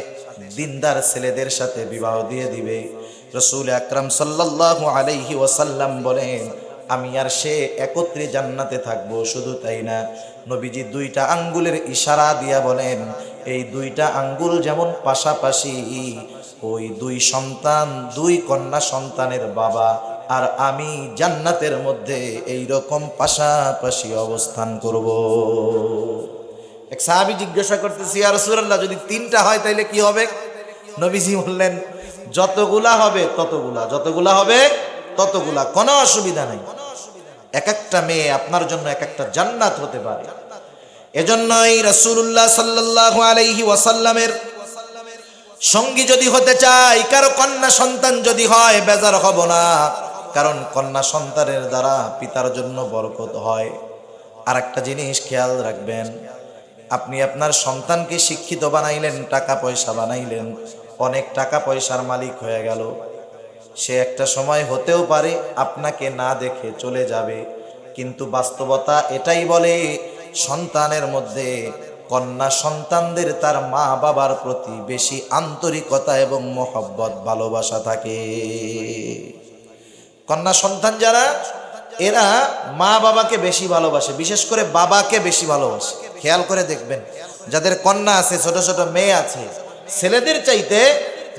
দিনদার ছেলেদের সাথে বিবাহ দিয়ে দিবে, রাসূল আকরাম সাল্লাল্লাহু আলাইহি ওয়াসাল্লাম বলেন, আমি আর সে একত্রে জান্নাতে থাকবো। শুধু তাই না, নবীজি 2টা আঙ্গুলের ইশারা দিয়া বলেন, এই 2টা আঙ্গুল যেমন পাশাপাশি, ওই 2 সন্তান, 2 কন্যা সন্তানের বাবা আর আমি জান্নাতের মধ্যে এই রকম পাশাপাশি অবস্থান করব। এক সাহাবী জিজ্ঞাসা করতেছি, ইয়া রাসূলুল্লাহ, যদি 3টা হয় তাইলে কি হবে? নবীজি বললেন, যতগুলা হবে ততগুলা, যতগুলা হবে ততগুলা, কোনো অসুবিধা নেই। এক একটা মেয়ে আপনার জন্য এক একটা জান্নাত হতে পারে। এজন্যই রাসূলুল্লাহ সাল্লাল্লাহু আলাইহি ওয়াসাল্লামের সঙ্গী যদি হতে চাই, কারো কন্যা সন্তান যদি হয়, বেজার হব না, কারণ কন্যা সন্তানের দ্বারা পিতার জন্য বরকত হয়। আর একটা জিনিস খেয়াল রাখবেন, আপনি আপনার সন্তানকে শিক্ষিত বানাইলেন, টাকা পয়সা বানাইলেন, অনেক টাকা পয়সার মালিক হয়ে গেল, সে একটা সময় হতেও পারে আপনাকে না দেখে চলে যাবে। কিন্তু বাস্তবতা এটাই বলে, সন্তানের মধ্যে, কন্যা সন্তানদের তার মা বাবার প্রতি বেশি আন্তরিকতা এবং মহব্বত, ভালোবাসা থাকে। কন্যা সন্তান যারা, এরা মা বাবাকে বেশি ভালোবাসে, বিশেষ করে বাবাকে বেশি ভালোবাসে। খেয়াল করে দেখবেন, যাদের কন্যা আছে, ছোট ছোট মেয়ে আছে, ছেলেদের চাইতে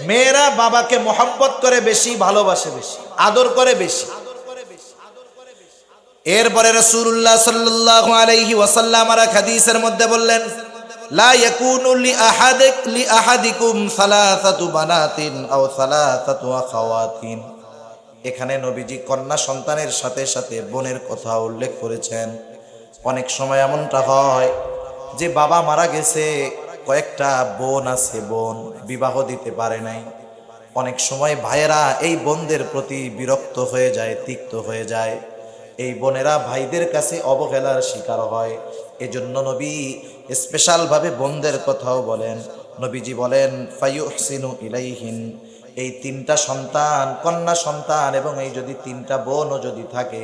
মেয়েরা বাবাকে মোহাব্বত করে বেশি, ভালোবাসে বেশি, আদর করে বেশি। এরপরে রাসূলুল্লাহ সাল্লাল্লাহু আলাইহি ওয়াসাল্লাম আর হাদিসের মধ্যে বললেন, লা ইয়াকুনু লি আহাদিকুম সালাসাতু বানাতিন আও সালাসাতু আখাওয়াতিন। এখানে নবীজি কন্যা সন্তানের সাথে সাথে বোনের কথা উল্লেখ করেছেন। অনেক সময় এমনটা হয় যে বাবা মারা গেছে, কয়েকটা বোন আছে, বোন বিবাহ দিতে পারে নাই। অনেক সময় ভাইয়েরা এই বোনদের প্রতি বিরক্ত হয়ে যায়, তিক্ত হয়ে যায়। এই বোনেরা ভাইদের কাছে অবহেলার শিকার হয়। এজন্য নবী স্পেশালভাবে বোনদের কথাও বলেন। নবীজি বলেন, ফায়ুহসিনু ইলাইহিন, এই তিনটা সন্তান, কন্যা সন্তান এবং এই যদি তিনটা বোনও যদি থাকে,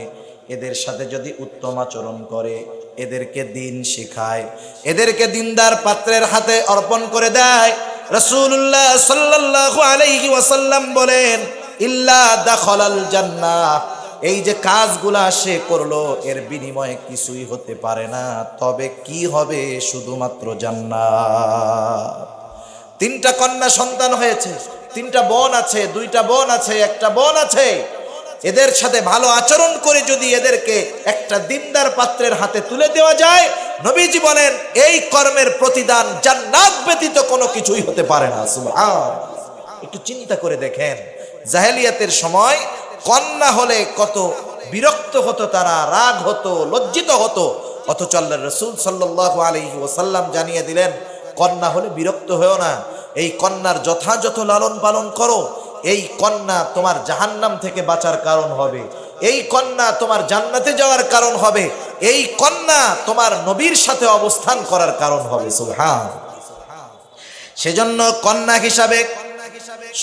এদের সাথে যদি উত্তম আচরণ করে, এদেরকে দিন শেখায়, এদেরকে দিনদার পাত্রের হাতে অর্পণ করে দেয়, রাসূলুল্লাহ সাল্লাল্লাহু আলাইহি ওয়াসাল্লাম বলেন, ইল্লা দাখালাল জান্নাহ। এই যে কাজগুলা সে করলো, এর বিনিময়ে কিছুই হতে পারে না, তবে কি হবে? শুধুমাত্র জান্নাত। তিনটা কন্যা সন্তান হয়েছে, তিনটা বোন আছে, দুইটা বোন আছে, একটা বোন আছে, এদের সাথে ভালো আচরণ করে যদি এদেরকে একটা দিনদার পাত্রের হাতে তুলে দেওয়া যায়, নবীজি বলেন এই কর্মের প্রতিদান জান্নাত ব্যতীত কোনো কিছুই হতে পারে না। সুবহান। একটু চিন্তা করে দেখেন, জাহেলিয়াতের সময় কন্যা হলে কত বিরক্ত হতো তারা, রাগ হতো, লজ্জিত হতো। অথচ আল্লাহর রাসূল সাল্লাল্লাহু আলাইহি ওয়াসাল্লাম জানিয়ে দিলেন, কন্যা হলে বিরক্ত হয়েও না, এই কন্যার যথাযথ লালন পালন করো। এই কন্যা তোমার জাহান্নাম থেকে বাঁচার কারণ হবে, এই কন্যা তোমার জান্নাতে যাওয়ার কারণ হবে, এই কন্যা তোমার নবীর সাথে অবস্থান করার কারণ হবে। সুবহান। সেজন্য কন্যা হিসাবে,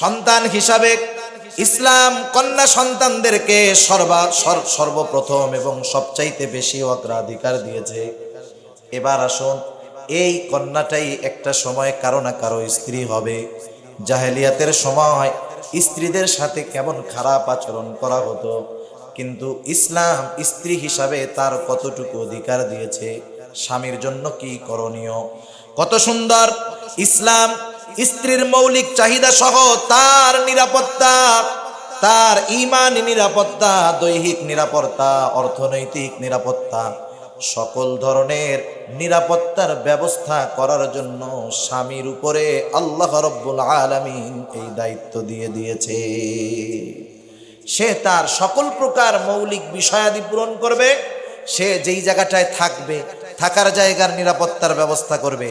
সন্তান হিসাবে ইসলাম কন্যা সন্তানদেরকে সর্বপ্রথম এবং সবচাইতে বেশি অগ্রাধিকার দিয়েছে। এবার আসুন, এই কন্যাটাই একটা সময় কারো না কারো স্ত্রী হবে। জাহেলিয়াতের সময় স্ত্রীদের সাথে কেমন খারাপ আচরণ করা হতো, কিন্তু ইসলাম স্ত্রী হিসাবে তার কতটুকু অধিকার দিয়েছে, স্বামীর জন্য কি করণীয়, কত সুন্দর ইসলাম স্ত্রীর মৌলিক চাহিদা সহ তার নিরাপত্তা, তার ঈমানি নিরাপত্তা, দৈহিক নিরাপত্তা, অর্থনৈতিক নিরাপত্তা, সকল ধরনের নিরাপত্তার ব্যবস্থা করার জন্য স্বামীর উপরে আল্লাহ রাব্বুল আলামিন এই দায়িত্ব দিয়ে দিয়েছে। সে তার সকল প্রকার মৌলিক বিষয়াদি পূরণ করবে, সে যেই জায়গাটায় থাকবে থাকার জায়গার নিরাপত্তার ব্যবস্থা করবে,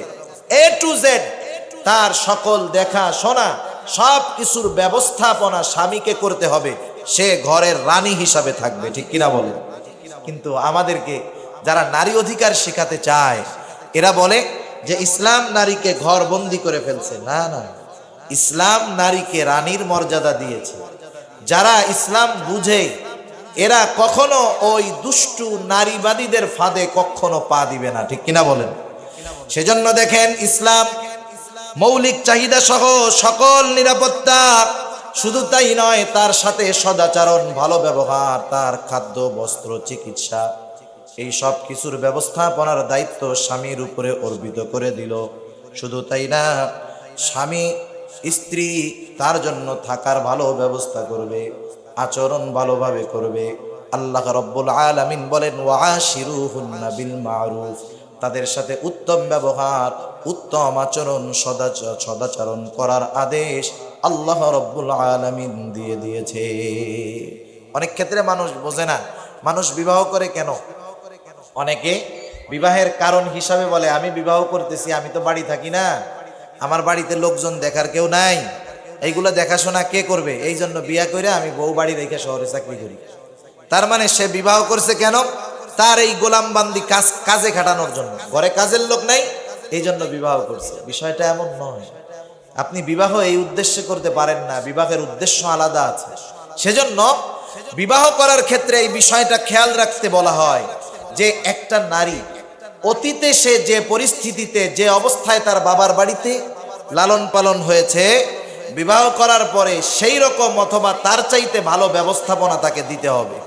এ টু জেড তার সকল দেখা শোনা সব কিছুর ব্যবস্থাপনা স্বামীকে করতে হবে। সে ঘরের রানী হিসাবে থাকবে, ঠিক কিনা বলে? কিন্তু আমাদেরকে যারা নারী অধিকার শেখাতে চায়, এরা বলে যে ইসলাম নারীকে ঘর বন্দি করে ফেলছে। না না, ইসলাম নারীকে রানীর মর্যাদা দিয়েছে। যারা ইসলাম বুঝে এরা কখনো ওই দুষ্টু নারীবাদীদের ফাঁদে কখনো পা দিবে না, ঠিক কিনা বলেন? সেজন্য দেখেন, ইসলাম মৌলিক চাহিদা সহ সকল নিরাপত্তা, শুধু তাই নয়, তার সাথে সদাচরণ, ভালো ব্যবহার, তার খাদ্য, বস্ত্র, চিকিৎসা, এই সব কিছুর ব্যবস্থাপনার দায়িত্ব স্বামীর উপরে অর্পিত করে দিল। শুধু তাই না, স্বামী স্ত্রী তার জন্য থাকার ভালো ব্যবস্থা করবে, আচরণ ভালোভাবে করবে। আল্লাহ রাব্বুল আলামিন বলেন, ওয়াশিরুহুন্না বিল মারুফ, তাদের সাথে উত্তম ব্যবহার, উত্তম আচরণ, সদাচরণ করার আদেশ আল্লাহ রাব্বুল আলামিন দিয়ে দিয়েছে। অনেক ক্ষেত্রে মানুষ বোঝে না, মানুষ বিবাহ করে কেন? অনেকে বিবাহের কারণ হিসাবে বলে, আমি বিবাহ করতেছি, আমি তো বাড়ি থাকি না, আমার বাড়িতে লোকজন দেখার কেউ নাই, এইগুলো দেখাশোনা কে করবে? এই জন্য বিয়া করে আমি বউ বাড়ি রেখে শহরে চাকরি করি। তার মানে সে বিবাহ করছে কেন? তার এই গোলামবান্দি কাজে খাটানোর জন্য। ঘরে কাজের লোক নাই, এই জন্য বিবাহ করছে। বিষয়টা এমন নয়। আপনি বিবাহ এই উদ্দেশ্যে করতে পারেন না, বিবাহের উদ্দেশ্য আলাদা আছে। সেজন্য বিবাহ করার ক্ষেত্রে এই বিষয়টা খেয়াল রাখতে বলা হয় যে একটা নারী অতীতে সে যে পরিস্থিতিতে, যে অবস্থায় তার বাবার বাড়িতে লালন পালন হয়েছে, বিবাহ করার পরে সেই রকম অথবা তার চাইতে ভালো ব্যবস্থাপনা তাকে দিতে হবে।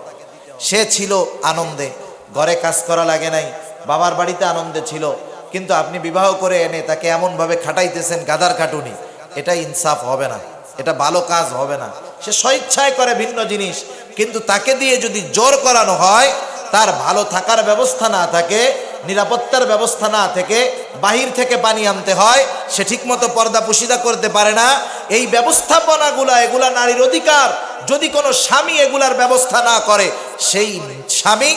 সে ছিল আনন্দে, ঘরে কাজ করা লাগে নাই, বাবার বাড়িতে আনন্দে ছিল, কিন্তু আপনি বিবাহ করে এনে তাকে এমনভাবে খাটাইতেছেন গাদার খাটুনি, এটা ইনসাফ হবে না, এটা ভালো কাজ হবে না। সে স্বেচ্ছায় করে ভিন্ন জিনিস, কিন্তু তাকে দিয়ে যদি জোর করানো হয়, তার ভালো থাকার ব্যবস্থা না থাকে, নিরাপত্তার ব্যবস্থা না থেকে বাহির থেকে পানি আনতে হয়, সে ঠিকমতো পর্দা পুশিদা করতে পারে না, এই ব্যবস্থাপনাগুলা এগুলা নারীর অধিকার। যদি কোনো স্বামী এগুলার ব্যবস্থা না করে, সেই স্বামী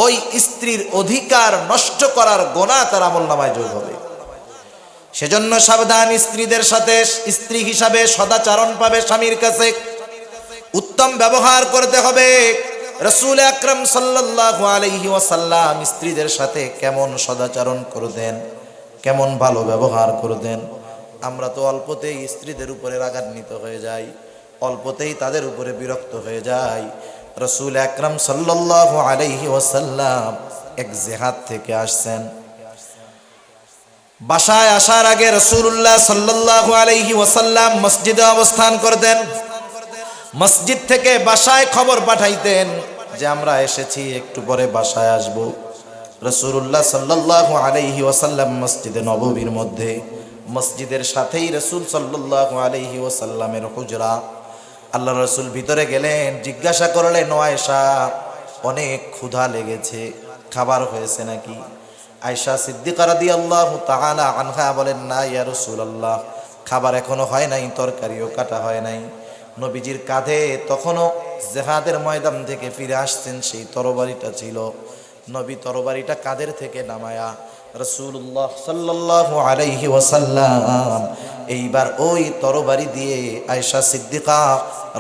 ওই স্ত্রীর অধিকার নষ্ট করার গোনা তার আমলনামায় যোগ হবে। সেজন্য সাবধান, স্ত্রীদের সাথে স্ত্রী হিসাবে সদাচরণ পাবে, স্বামীর কাছে উত্তম ব্যবহার করতে হবে। রাসূল আকরাম সাল্লাল্লাহু আলাইহি ওয়াসাল্লাম স্ত্রীদের সাথে কেমন সদাচরণ করতেন, কেমন ভালো ব্যবহার করতেন। আমরা তো অল্পতেই স্ত্রীদের উপরে রাগান্বিত হয়ে যাই, অল্পতেই তাদের উপরে বিরক্ত হয়ে যাই। রাসূল আকরাম সাল্লাল্লাহু আলাইহি ওয়াসাল্লাম এক জিহাদ থেকে আসছেন। বাসায় আসার আগে রাসূলুল্লাহ সাল্লাল্লাহু আলাইহি ওয়াসাল্লাম মসজিদে অবস্থান করতেন। মসজিদ থেকে বাসায় খবর পাঠাইতেন যে আমরা এসেছি, একটু পরে বাসায় আসব। রাসূলুল্লাহ সাল্লাল্লাহু আলাইহি ওয়াসাল্লাম মসজিদে নববীর মধ্যে, মসজিদের সাথেই রাসূল সাল্লাল্লাহু আলাইহি ওয়াসাল্লামের হুজরা। আল্লাহ রাসূল ভিতরে গেলেন, জিজ্ঞাসা করলেন, ও আয়েশা, অনেক ক্ষুধা লেগেছে, খাবার হয়েছে নাকি? আয়েশা সিদ্দিকা রাদিয়াল্লাহু তাআলা আনহা বলেন, না ইয়া রাসূলুল্লাহ, খাবার এখনো হয় নাই, তরকারিও কাটা হয় নাই। নবীজির কাঁধে তখনও জিহাদের ময়দান থেকে ফিরে আসছেন সেই তরবারিটা ছিল। নবী তরবারিটা কাঁধের থেকে নামায়া রাসূলুল্লাহ সাল্লাল্লাহু আলাইহি ওয়াসাল্লাম এইবার ওই তরবারি দিয়ে আয়েশা সিদ্দিকা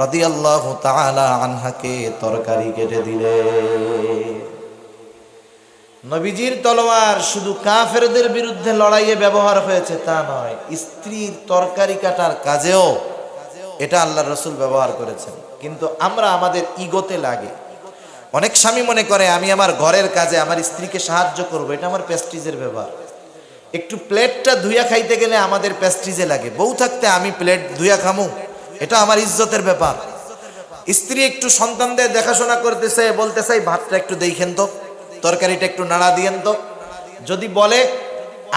রাদিয়াল্লাহু তাআলা আনহাকে তরকারি কেটে দিলেন। নবীজির তলোয়ার শুধু কাফেরদের বিরুদ্ধে লড়াইয়ে ব্যবহার হয়েছে তা নয়, স্ত্রীর তরকারি কাটার কাজেও এটা আল্লাহর রাসূল ব্যবহার করেছেন। কিন্তু আমরা আমাদের ইগোতে লাগে, অনেক স্বামী মনে করে আমি আমার ঘরের কাজে আমার স্ত্রীকে সাহায্য করব, এটা আমার প্রেস্টিজের ব্যাপার। একটু প্লেটটা ধুইয়া খাইতে গেলে আমাদের প্রেস্টিজে লাগে, বউ থাকতে আমি প্লেট ধুইয়া খামু, এটা আমার ইজ্জতের ব্যাপার। স্ত্রী একটু সন্তানদের দেখাশোনা করতেছে, বলতেছে ভাতটা একটু দেখেন তো, তরকারিটা একটু নাড়া দিয়েন তো, যদি বলে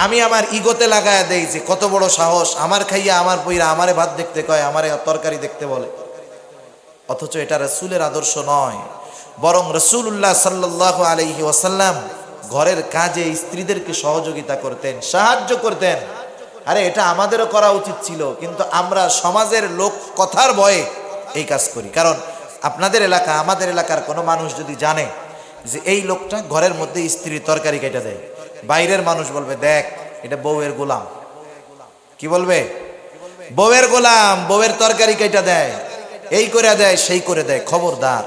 আমি আমার ইগোতে লাগায়া দেই যে কত বড় সাহস, আমার খাইয়া আমার পইরা আমারে ভাত দেখতে কয়, আমারে তরকারি দেখতে বলে। অথচ এটা রাসূলের আদর্শ নয়, বরং রাসূলুল্লাহ সাল্লাল্লাহু আলাইহি ওয়াসাল্লাম ঘরের কাজে স্ত্রীদেরকে সহযোগিতা করতেন, সাহায্য করতেন। আরে এটা আমাদেরও করা উচিত ছিল, কিন্তু আমরা সমাজের লোক কথার ভয়ে এই কাজ করি। কারণ আপনাদের এলাকা, আমাদের এলাকার কোনো মানুষ যদি জানে যে এই লোকটা ঘরের মধ্যে স্ত্রীর তরকারি কেটে দেয়, বাইরের মানুষ বলবে দেখ এটা বউয়ের গোলাম। কি বলবে? বউয়ের গোলাম, বউয়ের তরকারি কেটে দেয়, এই করে দেয়, সেই করে দেয়। খবরদার,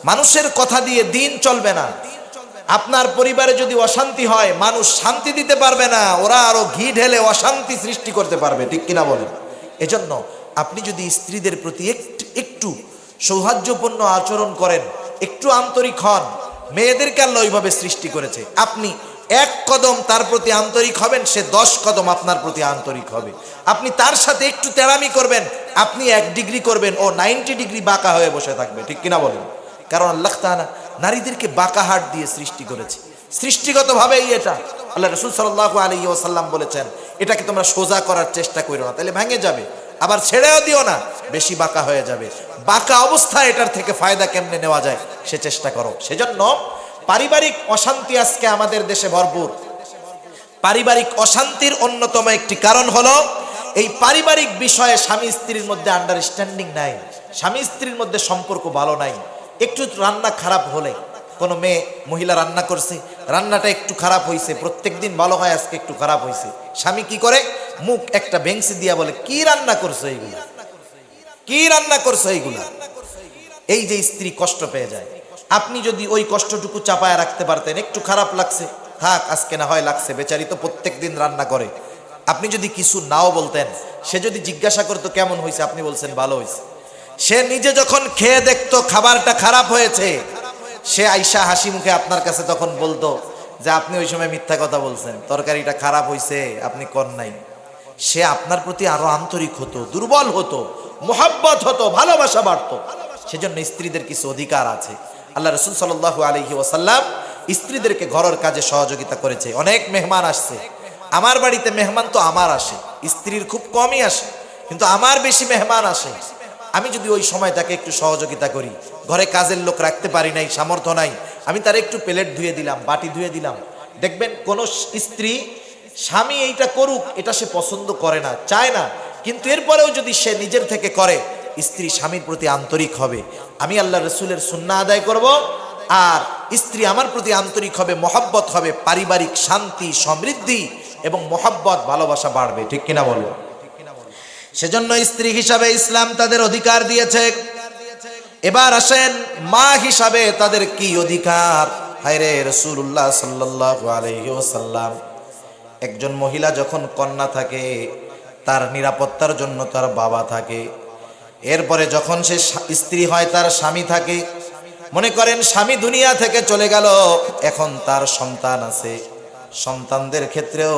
মানুষের কথা দিয়ে দিন চলবে না। আপনার পরিবারে যদি অশান্তি হয়, মানুষ শান্তি দিতে পারবে না, ওরা আরো ঘি ঢেলে অশান্তি সৃষ্টি করতে পারবে, ঠিক কিনা বলেন? এজন্য আপনি যদি স্ত্রীদের প্রতি একটু সৌহার্দ্যপূর্ণ আচরণ করেন, একটু আন্তরিক হন, মেয়েদেরকে আল্লাহ ওইভাবে সৃষ্টি করেছে, আপনি এক কদম তার প্রতি আন্তরিক হবেন, সে 10 কদম আপনার প্রতি আন্তরিক হবে। আপনি তার সাথে একটু তেড়ামি করবেন, আপনি 1 ডিগ্রি করবেন, ও 90 ডিগ্রি বাঁকা হয়ে বসে থাকবে, ঠিক কিনা বলেন? কারণ আল্লাহ তাআলা নারীদেরকে বাঁকা হাট দিয়ে সৃষ্টি করেছে, সৃষ্টিগতভাবেই এটা। আল্লাহ রাসূল সাল্লাল্লাহু আলাইহি ওয়াসাল্লাম বলেছেন, এটাকে তোমরা সোজা করার চেষ্টা করো না, তাহলে ভেঙে যাবে, আবার ছেড়েও দিও না, বেশি বাঁকা হয়ে যাবে। বাঁকা অবস্থায় এটার থেকে ফায়দা কেমনে নেওয়া যায় সে চেষ্টা করো। সেজন্য পারিবারিক অশান্তি আজকে আমাদের দেশে ভরপুর। পারিবারিক অশান্তির অন্যতম একটি কারণ হলো এই পারিবারিক বিষয়ে স্বামী স্ত্রীর মধ্যে আন্ডারস্ট্যান্ডিং নাই, স্বামী স্ত্রীর মধ্যে সম্পর্ক ভালো নাই। একটু রান্না খারাপ হলে, কোনো মহিলা রান্না করছে, রান্নাটা একটু খারাপ হয়েছে, প্রত্যেকদিন ভালো হয়, আজকে একটু খারাপ হয়েছে, স্বামী কি করে? মুখ একটা বেংসি দিয়া বলে, কি রান্না করছো এইগুলা, কি রান্না করছো এইগুলা। এই যে স্ত্রী কষ্ট পেয়ে যায়। আপনি যদি ওই কষ্টটুকু চাপায় রাখতে পারতেন, একটু খারাপ লাগছে, থাক আজকে না হয় লাগছে, বেচারি তো প্রত্যেক দিন রান্না করে, আপনি যদি কিছু নাও বলতেন, সে যদি জিজ্ঞাসা করতো কেমন হয়েছে, আপনি বলছেন ভালো হয়েছে, সে নিজে যখন খেয়ে দেখতো খাবারটা খারাপ হয়েছে, সে আইসা হাসি মুখে আপনার কাছে তখন বলতো যে আপনি ওই সময় মিথ্যা কথা বলছেন, তরকারিটা খারাপ হয়েছে, আপনি কর নাই। সে আপনার প্রতি আরো আন্তরিক হতো, দুর্বল হতো, মোহাব্বত হতো, ভালোবাসা বাড়তো। সেজন্য স্ত্রীদের কিছু অধিকার আছে। আল্লাহ রাসূল সাল্লাল্লাহু আলাইহি ওয়াসাল্লাম স্ত্রীদেরকে ঘরের কাজে সহযোগিতা করেছে। অনেক মেহমান আসছে, আমার বাড়িতে মেহমান তো আমার আসে, স্ত্রীর খুব কমই আসে, কিন্তু আমার বেশি মেহমান আসে। আমি যদি ওই সময় তাকে একটু সহযোগিতা করি, ঘরে কাজের লোক রাখতে পারি নাই, সামর্থ্য নাই, আমি তার একটু প্লেট ধুয়ে দিলাম, বাটি ধুয়ে দিলাম, দেখবেন কোন স্ত্রী স্বামী এইটা করুক এটা সে পছন্দ করে না, চায় না, কিন্তু এরপরেও যদি সে নিজের থেকে করে, স্ত্রী স্বামীর প্রতি আন্তরিক হবে। আমি আল্লাহ রসুলের সুন্নাহ আদায় করব, আর স্ত্রী আমার প্রতি আন্তরিক হবে, মহব্বত হবে, পারিবারিক শান্তি, সমৃদ্ধি এবং মহব্বত, ভালোবাসা বাড়বে। ঠিক কিনা বলো? সেজন্য স্ত্রী হিসাবে ইসলাম তাদের অধিকার দিয়েছে। এবার আসেন মা হিসাবে তাদের কি অধিকার। হায়রে রাসূলুল্লাহ সাল্লাল্লাহু আলাইহি ওয়াসাল্লাম, একজন মহিলা যখন কন্যা থাকে তার নিরাপত্তার জন্য তার বাবা থাকে, এরপরে যখন সে স্ত্রী হয় তার স্বামী থাকে। মনে করেন স্বামী দুনিয়া থেকে চলে গেল, এখন তার সন্তান আছে, সন্তানদের ক্ষেত্রেও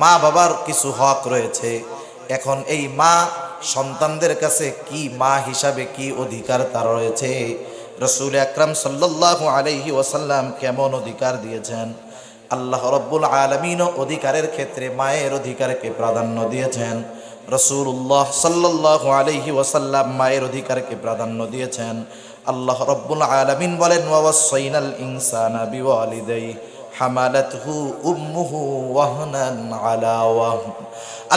মা বাবার কিছু হক রয়েছে। এখন এই মা সন্তানদের কাছে কি মা হিসাবে কি অধিকার তার রয়েছে, রাসূল আকরাম সাল্লাল্লাহু আলাইহি ওয়াসাল্লাম কেমন অধিকার দিয়েছেন। আল্লাহ রাব্বুল আলামিন অধিকারের ক্ষেত্রে মায়ের অধিকারকে প্রাধান্য দিয়েছেন। রাসূলুল্লাহ সাল্লাল্লাহু আলাইহি ওয়াসাল্লাম মায়ের অধিকারকে প্রাধান্য দিয়েছেন। আল্লাহ রাব্বুল আলামিন বলেন, ওয়াসাইনাল ইনসানা বিওয়ালিদাইহি হামালাতহু উম্মুহু ওয়াহনান আলা ওয়াহন।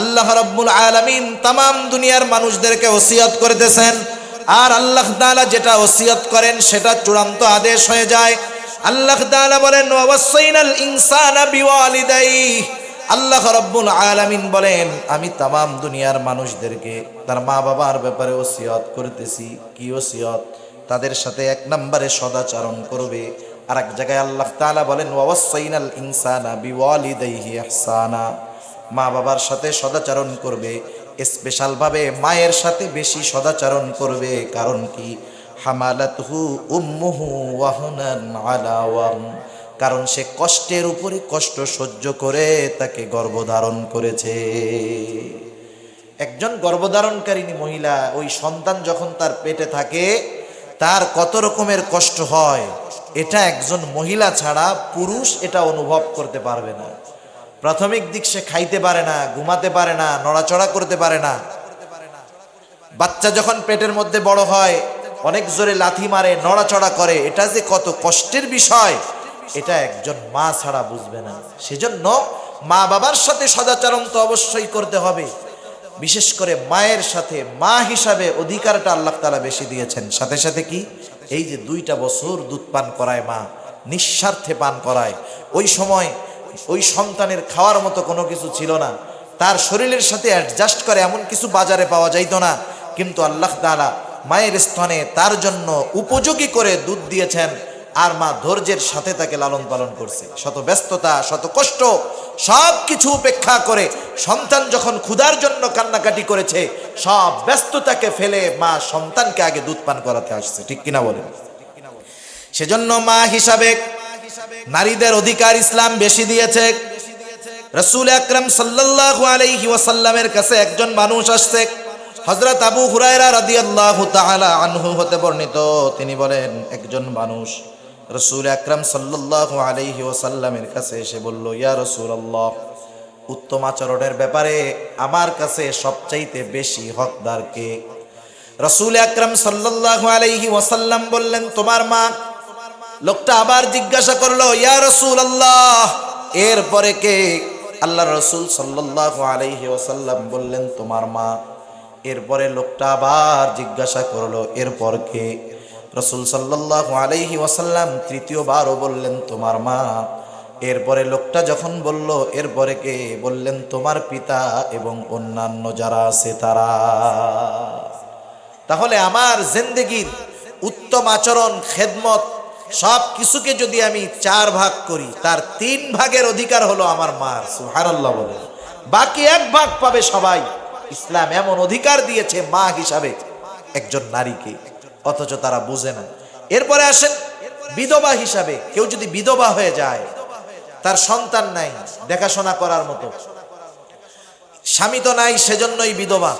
আল্লাহ রাব্বুল আলামিন তামাম দুনিয়ার মানুষদেরকে ওসিয়ত করতেছেন, আর আল্লাহ তাআলা যেটা ওসিয়ত করেন সেটা চূড়ান্ত আদেশ হয়ে যায়। আল্লাহ তাআলা বলেন, ওয়াসাইনাল ইনসানা বিওয়ালিদাইহি। আল্লাহ রাব্বুল আলামিন বলেন, আমি তামাম দুনিয়ার মানুষদেরকে তার মা বাবার ব্যাপারে ওসিয়ত করতেছি। কি ওসিয়ত? তাদের সাথে এক নম্বরে সদাচরণ করবে। আর এক জায়গায় আল্লাহ তাআলা বলেন, ওয়াসাইনাল ইনসানা বিওয়ালিদাইহি ইহসানা। মা বাবার সাথে সদাচরণ করবে, স্পেশাল ভাবে মায়ের সাথে বেশি সদাচরণ করবে। কারণ কি? হামালাতহু উম্মুহু ওয়াহনান আলা ওয়াহন। কারণ সে কষ্টের উপরে কষ্ট সহ্য করে তাকে গর্ভধারণ করেছে। একজন গর্ভধারণকারিণী মহিলা, ওই সন্তান যখন তার পেটে থাকে তার কত রকমের কষ্ট হয়, এটা একজন মহিলা ছাড়া পুরুষ এটা অনুভব করতে পারবে না। প্রাথমিক দিক সে খাইতে পারে না, ঘুমাতে পারে না, নড়াচড়া করতে পারে না। বাচ্চা যখন পেটের মধ্যে বড় হয় অনেক জোরে লাথি মারে, নড়াচড়া করে, এটা যে কত কষ্টের বিষয় এটা একজন মা ছাড়া বুঝবে না। সেজন্য মা বাবার সাথে সদাচরণ তো অবশ্যই করতে হবে। বিশেষ করে মায়ের সাথে মা হিসাবে অধিকারটা আল্লাহ তাআলা বেশি দিয়েছেন। সাথে সাথে কি, এই যে 2টা বছর দুধ পান করায় মা, নিঃস্বার্থে পান করায়। ওই সময় ওই সন্তানের খাওয়ার মতো কোনো কিছু ছিল না, তার শরীরের সাথে অ্যাডজাস্ট করে এমন কিছু বাজারে পাওয়া যাইতো না, কিন্তু আল্লাহ তাআলা মায়ের স্তনে তার জন্য উপযোগী করে দুধ দিয়েছেন। আর মা ধৈর্যের সাথে তাকে লালন পালন করছে। শত ব্যস্ততা, শত কষ্ট সব কিছু উপেক্ষা করে সন্তান যখন ক্ষুধার জন্য কান্নাকাটি করেছে, সব ব্যস্ততাকে ফেলে মা সন্তানকে আগে দুধ পান করাতে আসছে। ঠিক কিনা বলেন? সেজন্য মা হিসাবে নারীদের অধিকার ইসলাম বেশি দিয়েছে। রাসূল আকরাম সাল্লাল্লাহু আলাইহি ওয়াসাল্লামের কাছে একজন মানুষ আসছে। হযরত আবু হুরায়রা রাদিয়াল্লাহু তাআলা আনহু হতে বর্ণিত, তিনি বলেন, একজন মানুষ রাসূল আকরাম সাল্লাল্লাহু আলাইহি ওয়াসাল্লামের কাছে এসে বলল, ইয়া রাসূলুল্লাহ, উত্তম আচরণের ব্যাপারে আমার কাছে সবচাইতে বেশি হকদার কে? রাসূল আকরাম সাল্লাল্লাহু আলাইহি ওয়াসাল্লাম বললেন, তোমার মা। লোকটা আবার জিজ্ঞাসা করলো, ইয়া রাসূলুল্লাহ, এরপরে কে? আল্লাহর রাসূল সাল্লাল্লাহু আলাইহি ওয়াসাল্লাম বললেন, তোমার মা। এরপরে লোকটা আবার জিজ্ঞাসা করলো, এরপর কে? রাসূল সাল্লাল্লাহু আলাইহি ওয়াসাল্লাম তৃতীয়বারও বললেন, তোমার মা। এরপরে লোকটা যখন বলল এরপরে কে, বললেন, তোমার পিতা এবং অন্যান্য যারা আছে তারা। তাহলে আমার জিন্দেগির উত্তম আচরণ, খেদমত সব কিছুকে যদি আমি 4 ভাগ করি, তার 3 ভাগের অধিকার হলো আমার মার। সুবহানাল্লাহ বলে, বাকি 1 ভাগ পাবে সবাই। ইসলাম এমন অধিকার দিয়েছে মা হিসাবে একজন নারীকে, অথচ তারা বুঝে না। এরপরে আসেন বিধবা হিসাবে। কেউ যদি বিধবা হয়ে যায়, তার সন্তান নাই দেখাশোনা করার মতো, স্বামী তো নাই, সেজন্যই বিধবা।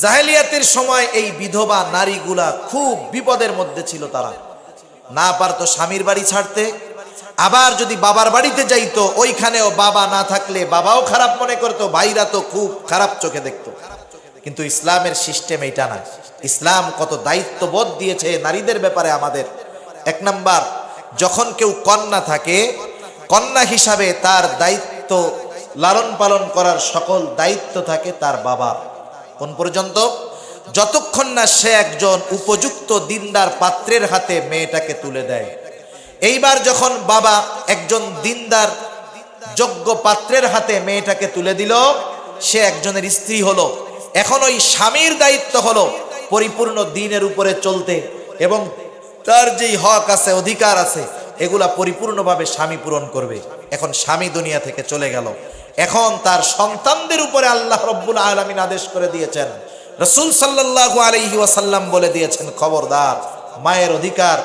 জাহেলিয়াতের সময় এই বিধবা নারীগুলা খুব বিপদের মধ্যে ছিল। তারা না পারতো স্বামীর বাড়ি ছাড়তে, আবার যদি বাবার বাড়িতে যাইতো ওইখানেও বাবা না থাকলে বাবাও খারাপ মনে করতো, ভাইরা তো খুব খারাপ চোখে দেখতো। কিন্তু ইসলামের সিস্টেম এইটা না। ইসলাম কত দায়িত্ববোধ দিয়েছে নারীদের ব্যাপারে আমাদের। এক নাম্বার, যখন কেউ কন্যা থাকে, কন্যা হিসাবে তার দায়িত্ব লালন পালন করার সকল দায়িত্ব থাকে তার বাবার। কোন পর্যন্ত? যতক্ষণ না সে একজন উপযুক্ত দিনদার পাত্রের হাতে মেয়েটাকে তুলে দেয়। এইবার যখন বাবা একজন দিনদার যোগ্য পাত্রের হাতে মেয়েটাকে তুলে দিল, সে একজনের স্ত্রী হলো। এখন ওই স্বামীর দায়িত্ব হলো পরিপূর্ণ দ্বীনের উপরে চলতে, এবং তার যেই হক আছে, অধিকার আছে, এগুলা পরিপূর্ণভাবে স্বামী পূরণ করবে। এখন স্বামী দুনিয়া থেকে চলে গেল, এখন তার সন্তানদের উপরে আল্লাহ রব্বুল আলামিন আদেশ করে দিয়েছেন, রাসূল সাল্লাল্লাহু আলাইহি ওয়াসাল্লাম বলে দিয়েছেন, খবরদার, মায়ের অধিকার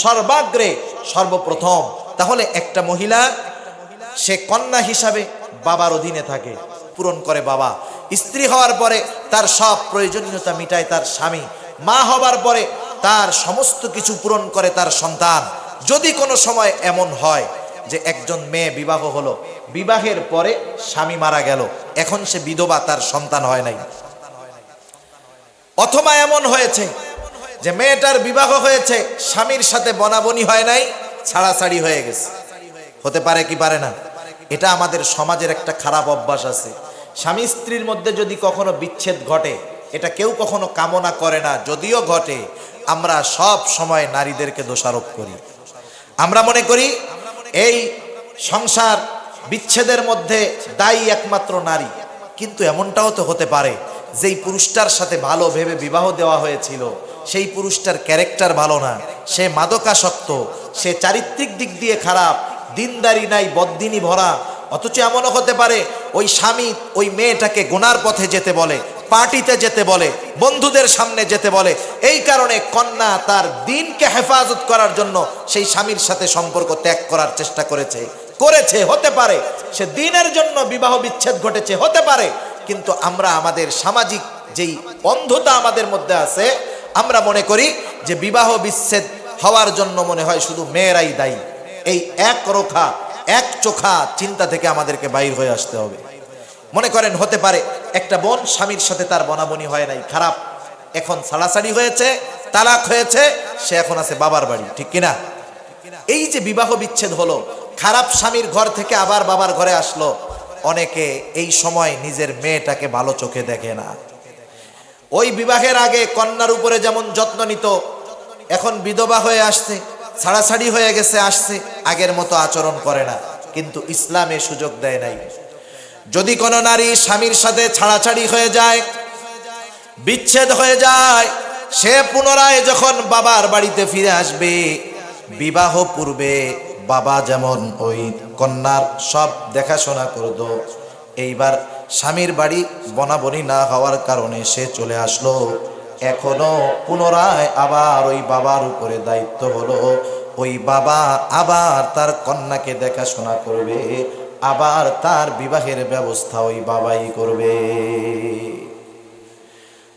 সর্বাগ্রে, সর্বপ্রথম। তাহলে একটা মহিলা সে কন্যা হিসাবে বাবার অধীনে থাকে, পূরণ করে বাবা। স্ত্রী হওয়ার পরে তার সব প্রয়োজনীয়তা মিটায় তার স্বামী। মা হবার পরে তার সমস্ত কিছু পূরণ করে তার সন্তান। যদি কোনো সময় এমন হয় যে একজন মেয়ে বিবাহ হলো, বিবাহের পরে স্বামী মারা গেল, এখন সে বিধবা, তার সন্তান হয় নাই। অথবা এমন হয়েছে যে মেয়েটার বিবাহ হয়েছে, স্বামীর সাথে বনাবনি হয় নাই, ছাড়াছাড়ি হয়ে গেছে। হতে পারে কি পারে না? এটা আমাদের সমাজের একটা খারাপ অভ্যাস আছে। স্বামী স্ত্রীর মধ্যে যদি কখনো বিচ্ছেদ ঘটে, এটা কেউ কখনো কামনা করে না, যদিও ঘটে, আমরা সব সময় নারীদেরকে দোষারোপ করি। আমরা মনে করি এই সংসার বিচ্ছেদের মধ্যে দায়ী একমাত্র নারী। কিন্তু এমনটাও তো হতে পারে যেই পুরুষটার সাথে ভালো ভেবে বিবাহ দেওয়া হয়েছিল, সেই পুরুষটার ক্যারেক্টার ভালো না, সে মাদকাসক্ত, সে চারিত্রিক দিক দিয়ে খারাপ, দিনদারি নাই, বদ্দিনী ভরা। অথচ এমনও হতে পারে ওই স্বামী ওই মেয়েটাকে গুনার পথে যেতে বলে, পার্টিতে যেতে বলে, বন্ধুদের সামনে যেতে বলে। এই কারণে কন্যা তার দিনকে হেফাজত করার জন্য সেই স্বামীর সাথে সম্পর্ক ত্যাগ করার চেষ্টা করেছে। হতে পারে সে দিনের জন্য বিবাহ বিচ্ছেদ ঘটেছে, হতে পারে। কিন্তু আমরা আমাদের সামাজিক যেই অন্ধতা আমাদের মধ্যে আছে, আমরা মনে করি যে বিবাহ বিচ্ছেদ হওয়ার জন্য মনে হয় শুধু মেয়েরাই দায়ী। এই এক চোখা চিন্তা থেকে আমাদেরকে বাইর হয়ে আসতে হবে। মনে করেন হতে পারে একটা বোন স্বামীর সাথে তার বনাবনি হয় নাই, খারাপ, এখন ছাড়াছাড়ি হয়েছে, তালাক হয়েছে, সে এখন আছে বাবার বাড়ি, ঠিক কিনা? এই যে বিবাহ বিচ্ছেদ হলো, খারাপ স্বামীর ঘর থেকে আবার বাবার ঘরে আসলো, অনেকে এই সময় নিজের মেয়েটাকে ভালো চোখে দেখে না। ওই বিবাহের আগে কন্যার উপরে যেমন যত্ন নিত, এখন বিধবা হয়ে আসছে, ছাড়াছাড়ি হয়ে গেছে, আসছে, আগের মতো আচরণ করে না। কিন্তু ইসলামে সুযোগ দেয় নাই। যদি কোনো নারী স্বামীর সাথে ছাড়াছাড়ি হয়ে যায়, বিচ্ছেদ হয়ে যায়, সে পুনরায় যখন বাবার বাড়িতে ফিরে আসবে, বিবাহ পূর্বে বাবা যেমন ওই কন্যার সব দেখাশোনা করত, এইবার স্বামীর বাড়ি বনাবনি না হওয়ার কারণে সে চলে আসলো। এখনো পুনরায় আবার ওই বাবার উপরে দায়িত্ব হলো, ওই বাবা আবার তার কন্যাকে দেখাশোনা করবে, আবার তার বিবাহের ব্যবস্থা ওই বাবাই করবে।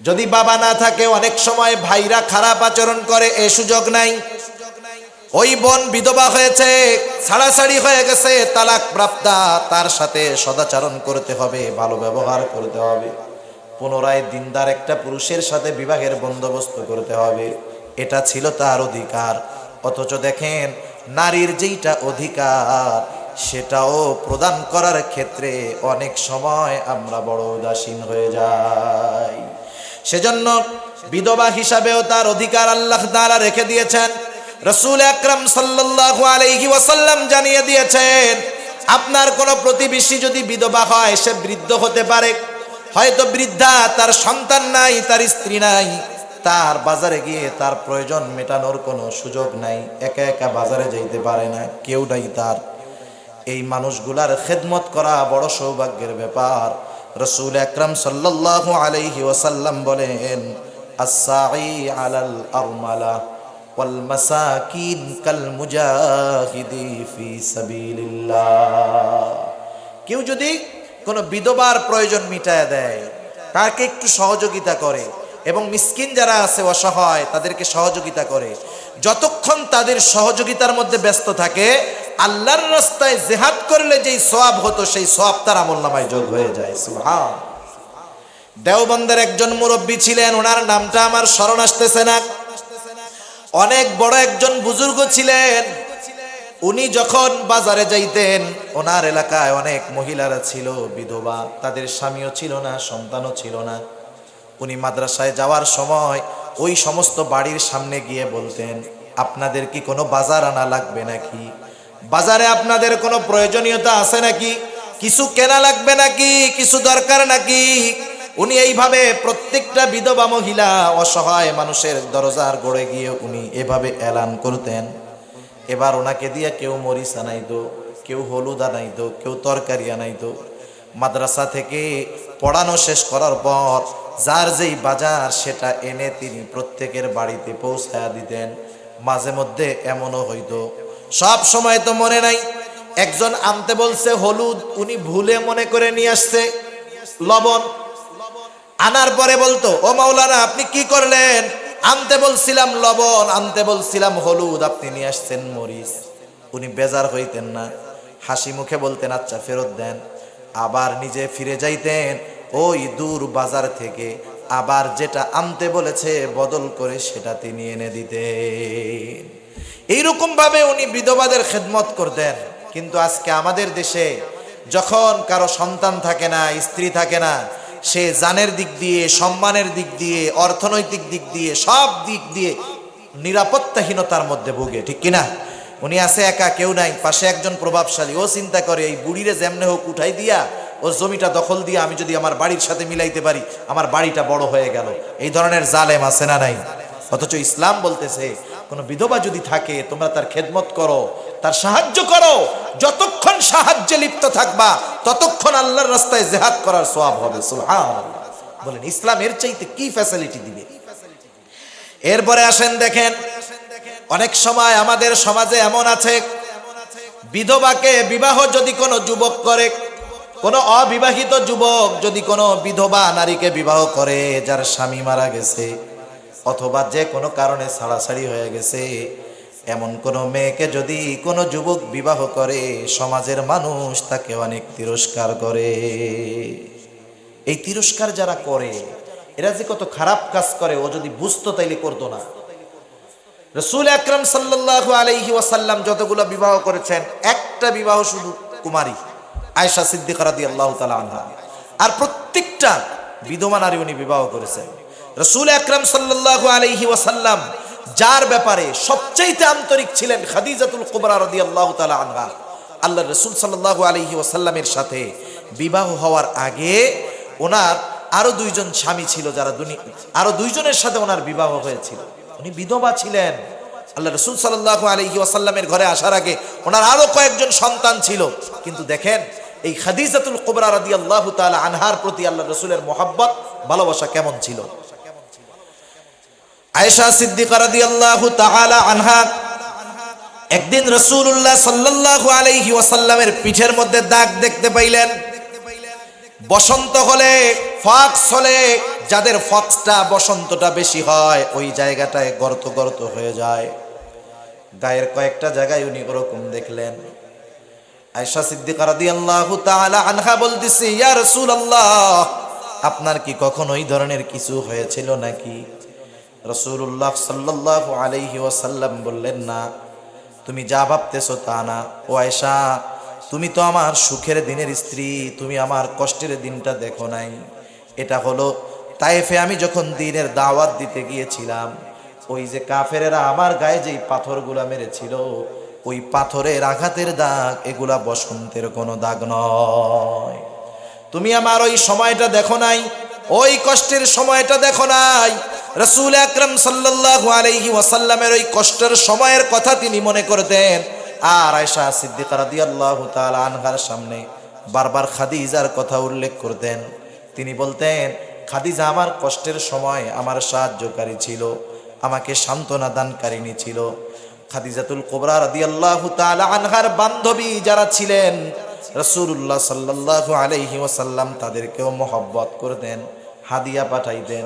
যদি বাবা না থাকে, অনেক সময় ভাইরা খারাপ আচরণ করে, এ সুযোগ নাই। ওই বোন বিধবা হয়েছে, ছাড়াছাড়ি হয়ে গেছে, তালাক প্রাপ্তা, তার সাথে সদাচরণ করতে হবে, ভালো ব্যবহার করতে হবে, পুনরায় দিনদার একটা পুরুষের সাথে বিবাহের বন্দোবস্ত করতে হবে। এটা ছিল তার অধিকার। অথচ দেখেন নারীর যেইটা অধিকার, সেটাও প্রদান করার ক্ষেত্রে অনেক সময় আমরা বড় উদাসীন হয়ে যাই। সেজন্য বিধবা হিসাবেও তার অধিকার আল্লাহ তাআলা রেখে দিয়েছেন। রাসূল আকরাম সাল্লাল্লাহু আলাইহি ওয়াসাল্লাম জানিয়ে দিয়েছেন, আপনার কোনো প্রতিবেশী যদি বিধবা হয়, সে বৃদ্ধ হতে পারে, হয়তো বৃদ্ধা, তার সন্তান নাই, তার স্ত্রী নাই, তার বাজারে গিয়ে তার প্রয়োজন মেটানোর কোনো সুযোগ নাই, একা একা বাজারে যাইতে পারে না, কেউ নাই তার। এই মানুষগুলার খেদমত করা বড় সৌভাগ্যের ব্যাপার। রাসূল আকরাম সাল্লাল্লাহু আলাইহি ওয়াসাল্লাম বলেন, as-sa'i 'alal armala wal masakin kal mujahidi fi sabilillah। কেউ যদি কোনো বিধবার প্রয়োজন মিটায় দেয়, কাকে একটু সহযোগিতা করে এবং মিসকিন যারা আছে অসহায় তাদেরকে সহযোগিতা করে, যতক্ষণ তাদের সহযোগিতার মধ্যে ব্যস্ত থাকে আল্লাহর রাস্তায় জিহাদ করলে যেই সওয়াব হতো সেই সওয়াব তার আমলনামায় যোগ হয়ে যায়। সুবহান। দেওবন্দের একজন মুরব্বী ছিলেন, ওনার নামটা আমার স্মরণ আসতেছে না। অনেক বড় একজন বুজুর্গ ছিলেন। উনি যখন বাজারে যাইতেন, ওনার এলাকায় অনেক মহিলারা ছিল বিধবা, তাদের স্বামীও ছিল না, সন্তানও ছিল না। উনি মাদ্রাসায় যাওয়ার সময় ওই সমস্ত বাড়ির সামনে গিয়ে বলতেন, আপনাদের কি কোনো বাজার আনা লাগবে নাকি? বাজারে আপনাদের কোনো প্রয়োজনীয়তা আছে নাকি? কিছু কেনা লাগবে নাকি? কিছু দরকার নাকি? উনি এইভাবে প্রত্যেকটা বিধবা মহিলা অসহায় মানুষের দরজার গড়ে গিয়ে উনি এভাবে এলান করতেন। এবার ওনাকে দিয়ে কেউ মরিচ আনাইতো, কেউ হলুদ আনাইতো, কেউ তরকারি আনাইতো। মাদ্রাসা থেকে পড়ানো শেষ করার পর যার যেই বাজার সেটা এনে তিনি প্রত্যেকের বাড়িতে পৌঁছায়া দিতেন। মাঝে মধ্যে এমনও হইতো, সব সময় তো মনে নাই, একজন আনতে বলছে হলুদ, উনি ভুলে মনে করে নিয়ে আসছে লবণ। আনার পরে বলতো, ও মাওলানা আপনি কি করলেন? আনতে বলছিলাম লবণ, আনতে বলছিলাম হলুদ, আপনি নিয়ে আসছেন মরিচ। উনি বেজার হইতেন না, হাসি মুখে বলতেন আচ্ছা ফেরত দেন। আবার নিজে ফিরে যাইতেন ওই দূর বাজার থেকে, আবার যেটা আনতে বলেছে বদল করে সেটা তিনি এনে দিতেন। এইরকম ভাবে উনি বিধবাদের খেদমত করতেন। কিন্তু আজকে আমাদের দেশে যখন কারো সন্তান থাকে না, স্ত্রী থাকে না, সে জানের দিক দিয়ে, সম্মানের দিক দিয়ে, অর্থনৈতিক দিক দিয়ে, সব দিক দিয়ে নিরাপত্তাহীনতার মধ্যে ভোগে, ঠিক কিনা? উনি আছে একা, কেউ নাই, পাশে একজন প্রভাবশালী, ও চিন্তা করে এই বুড়িরে যেমনে হোক উঠাই দিয়া ওর জমিটা দখল দিয়া আমি যদি আমার বাড়ির সাথে মিলাইতে পারি আমার বাড়িটা বড় হয়ে গেল। এই ধরনের জালেম আছে না নাই? অথচ ইসলাম বলতেছে কোনো বিধবা যদি থাকে তোমরা তার খেদমত করো, তার সাহায্য করো। যতক্ষণ সাহায্যে লিপ্ত থাকবা ততক্ষণ আল্লাহর রাস্তায় জিহাদ করার সওয়াব হবে। সুবহানাল্লাহ। বলেন ইসলাম এর চাইতে কি ফ্যাসিলিটি দিবে? এরপরে আসেন দেখেন, অনেক সময় আমাদের সমাজে এমন আছে, বিধবাকে বিবাহ যদি কোনো যুবক করে, কোনো অবিবাহিত যুবক যদি কোনো বিধবা নারীকে বিবাহ করে যার স্বামী মারা গেছে অথবা যে কোনো কারণে ছাড়াছাড়ি হয়ে গেছে, এমন কোনো মেয়েকে যদি কোনো যুবক বিবাহ করে সমাজের মানুষ তাকে অনেক তিরস্কার করে। এই তিরস্কার যারা করে এরা যে কত খারাপ কাজ করে ও যদি বুঝতো তাইলে করতো না। রাসূল আকরাম সাল্লাল্লাহু আলাইহি ওয়াসাল্লাম যতগুলো বিবাহ করেছেন, একটা বিবাহ শুধু কুমারী আয়েশা সিদ্দিকা রাদিয়াল্লাহু তাআলা আনহা, আর প্রত্যেকটা বিধবা নারী উনি বিবাহ করেছেন। রাসূল আকরাম সাল্লাল্লাহু আলাইহি ওয়াসাল্লাম যার ব্যাপারে সবচাইতে আন্তরিক ছিলেন খাদিজাতুল কুবরা রাদিয়াল্লাহু তাআলা আনহা। আল্লাহ রাসূল সাল্লাল্লাহু আলাইহি ওয়াসাল্লামের সাথে বিবাহ হওয়ার আগে ওনার আরো দুইজন স্বামী ছিল, যারা আরো দুইজনের সাথে ওনার বিবাহ হয়েছিল। উনি বিধবা ছিলেন। আল্লাহ রাসূল সাল্লাল্লাহু আলাইহি ওয়াসাল্লামের ঘরে আসার আগে ওনার আরো কয়েকজন সন্তান ছিল। কিন্তু দেখেন এই খাদিজাতুল কুবরা রাদিয়াল্লাহু তাআলা আনহার প্রতি আল্লাহ রাসূলের মহব্বত, ভালোবাসা কেমন ছিল। আয়েশা সিদ্দিকা রাদিয়াল্লাহু তাআলা আনহা একদিন রাসূলুল্লাহ সাল্লাল্লাহু আলাইহি ওয়াসাল্লামের পিঠের মধ্যে দাগ দেখতে পাইলেন। বসন্ত হলে, ফক্স হলে, যাদের ফক্সটা বসন্তটা বেশি হয় ওই জায়গাটায় গর্ত গর্ত হয়ে যায়, গায়ের কয়েকটা জায়গায় উনি ওরকম দেখলেন। আয়েশা সিদ্দিকা রাদিয়াল্লাহু তাআলা আনহা বলতেছে, ইয়া রাসূলুল্লাহ আপনার কি কখনো এই ধরনের কিছু হয়েছিল নাকি? রাসূলুল্লাহ সাল্লাল্লাহু আলাইহি ওয়াসাল্লাম বললেন, না, তুমি যা ভাবতেছো তা না। ও আয়েশা, তুমি তো আমার সুখের দিনের স্ত্রী, তুমি আমার কষ্টের দিনটা দেখো নাই। এটা হলো তায়েফে আমি যখন দ্বীনের দাওয়াত দিতে গিয়েছিলাম, ওই যে কাফেরেরা আমার গায়ে যেই পাথরগুলা মেরেছিল ওই পাথরের আঘাতের দাগ, এগুলা বসন্তের কোনো দাগ নয়। তুমি আমার ওই সময়টা দেখো নাই, ওই কষ্টের সময়টা দেখো নাই। রাসূল আকরাম সাল্লাল্লাহু আলাইহি ওয়াসাল্লামের ওই কষ্টের সময়ের কথা তিনি মনে করতেন। আর আয়েশা সিদ্দিকা রাদিয়াল্লাহু তাআলা আনহার সামনে বারবার খাদিজার কথা উল্লেখ করতেন। তিনি বলতেন, খাদিজা আমার কষ্টের সময় আমার সাহায্যকারী ছিল, আমাকে সান্ত্বনা দানকারিণী ছিল। খাদিজাতুল কুবরা রাদিয়াল্লাহু তাআলা আনহার বান্ধবী যারা ছিলেন রাসূলুল্লাহ সাল্লাল্লাহু আলাইহি ওয়াসাল্লাম তাদেরকেও মহব্বত করতেন, হাদিয়া পাঠাইতেন।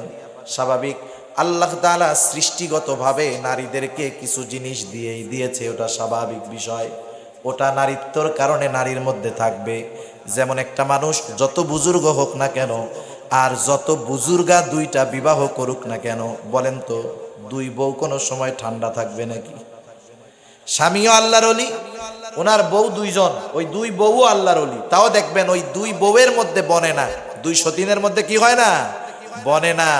স্বাভাবিক, আল্লাহ তাআলা সৃষ্টিগতভাবে নারীদেরকে কিছু জিনিস দিয়েই দিয়েছে, ওটা স্বাভাবিক বিষয়। ওটা নারীত্বর কারণে নারীর মধ্যে থাকবে। যেমন একটা মানুষ যত বুজুর্গ হোক না কেন, আর যত বুজুর্গা দুইটা বিবাহ করুক না কেন, বলেন তো দুই বউ কোনো সময় ঠান্ডা থাকবে নাকি? স্বামীও আল্লাহর ওলি, ওনার বউ দুইজন, ওই দুই বউ আল্লাহর ওলি, তাও দেখবেন ওই দুই বউয়ের মধ্যে বনে না, দুই সতীনের মধ্যে কি হয় না, বনে না।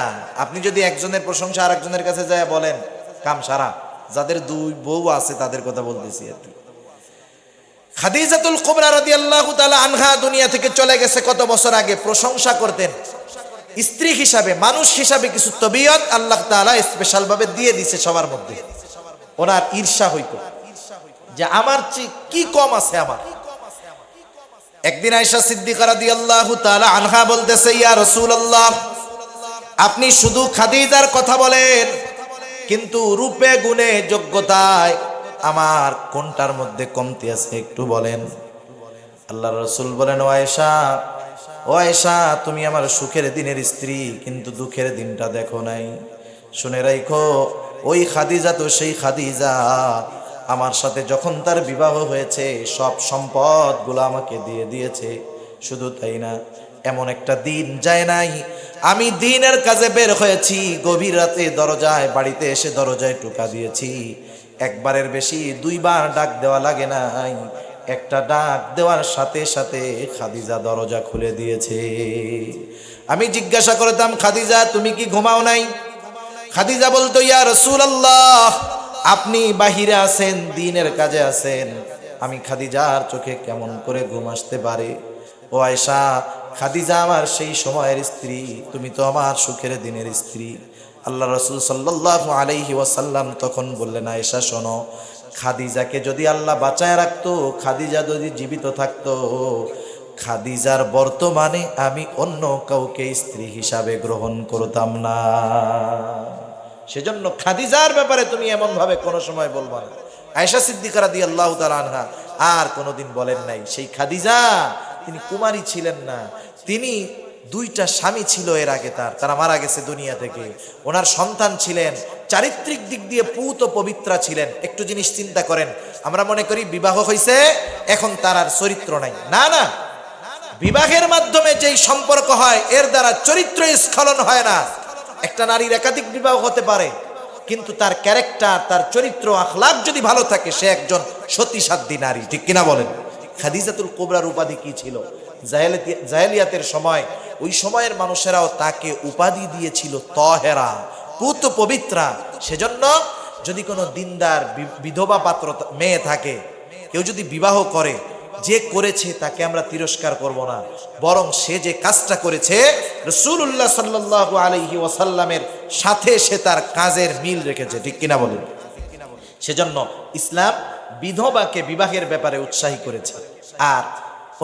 আপনি যদি একজনের প্রশংসা আর একজনের কাছে যায় বলেন, কাম সারা। যাদের দুই বউ আছে তাদের কথা বলতেছি আর কি। খাদিজাতুল কুবরা রাদিয়াল্লাহু তাআলা আনহা দুনিয়া থেকে চলে গেছে কত বছর আগে। প্রশংসা করতেন স্ত্রী হিসাবে, মানুষ হিসাবে কিছু তবিয়ত আল্লাহ তাআলা স্পেশাল ভাবে দিয়ে দিয়েছে সবার মধ্যে। ওনার ঈর্ষা হইতো যে আমার চেয়ে কি কম আছে আমার। একদিন আয়েশা সিদ্দিকা রাদিয়াল্লাহু তাআলা আনহা বলতেছে, ইয়া রাসূলুল্লাহ, আপনি শুধু খাদিজার কথা বলেন, কিন্তু রূপে গুণে যোগ্যতায় আমার কোনটার মধ্যে কমতি আছে একটু বলেন। আল্লাহর রাসূল বলেন, ও আয়েশা, ও আয়েশা, তুমি আমার সুখের দিনের স্ত্রী, কিন্তু দুঃখের দিনটা দেখো নাই। শুনে রাখো, ওই খাদিজা তো সেই খাদিজা, আমার সাথে যখন তার বিবাহ হয়েছে সব সম্পদগুলো আমাকে দিয়ে দিয়েছে। শুধু তাই না, এমন একটা দিন যায় নাই আমি দিনের কাজে বের হয়েছি, গভীর রাতে দরজায়, বাড়িতে এসে দরজায় টোকা দিয়েছি, একবারের বেশি দুইবার ডাক দেওয়া লাগে নাই। একটা ডাক দেওয়ার সাথে সাথে খাদিজা দরজা খুলে দিয়েছে। আমি জিজ্ঞাসা করতাম, খাদিজা তুমি কি ঘুমাও নাই? খাদিজা বলতো, ইয়া রাসূলুল্লাহ, আপনি বাহিরে আছেন, দ্বীনের কাজে আছেন, আমি খাদিজার চোখে কেমন করে ঘুম আসতে পারে? ও আয়েশা, খাদিজা আমার সেই সময়ের স্ত্রী, তুমি তো আমার সুখের দিনের স্ত্রী। আল্লাহ রাসূল সাল্লাল্লাহু আলাইহি ওয়াসাল্লাম তখন বললেন, আয়েশা শোনো, খাদিজাকে যদি আল্লাহ বাঁচায় রাখতো, খাদিজা যদি জীবিত থাকতো, খাদিজার বর্তমানে আমি অন্য কাউকে স্ত্রী হিসাবে গ্রহণ করতাম না। সেজন্য খাদিজার ব্যাপারে তুমি এমন ভাবে কোনো সময় বলবা না। আয়েশা সিদ্দিকা রাদিয়াল্লাহু তাআলা আনহা আর কোনোদিন বলেন নাই সেই খাদিজা তিনি কুমারী ছিলেন না, তিনি দুইটা স্বামী ছিল এর আগে, তারা মারা গেছে দুনিয়া থেকে। ওনার সন্তান ছিলেন, চারিত্রিক দিক দিয়ে পুত ও পবিত্রা ছিলেন। একটু জিনিস চিন্তা করেন, আমরা মনে করি বিবাহ হয়েছে এখন তার আর চরিত্র নাই। না না, বিবাহের মাধ্যমে যেই সম্পর্ক হয় এর দ্বারা চরিত্র স্খলন হয় না। একটা নারীর একাধিক বিবাহ হতে পারে, কিন্তু তার ক্যারেক্টার, তার চরিত্র, আখলাক যদি ভালো থাকে, সে একজন সতীসাধ্যী নারী। ঠিক কিনা বলেন? খাদিজাতুল কুবরার উপাধি কি ছিল? জাহেলিয়াতের সময় ওই সময়ের মানুষেরাও তাকে উপাধি দিয়েছিল তহেরা, পুত পবিত্রা। সেজন্য যদি কোনো দিনদার বিধবা পাত্র মেয়ে থাকে, কেউ যদি বিবাহ করে, যে করেছে তাকে আমরা তিরস্কার করব না, বরং সে যে কাজটা করেছে রাসূলুল্লাহ সাল্লাল্লাহু আলাইহি ওয়াসাল্লামের সাথে সে তার কাজের মিল রেখেছে। ঠিক কিনা বলেন? সেজন্য ইসলাম বিধবাকে বিবাহের ব্যাপারে উৎসাহী করেছে। আর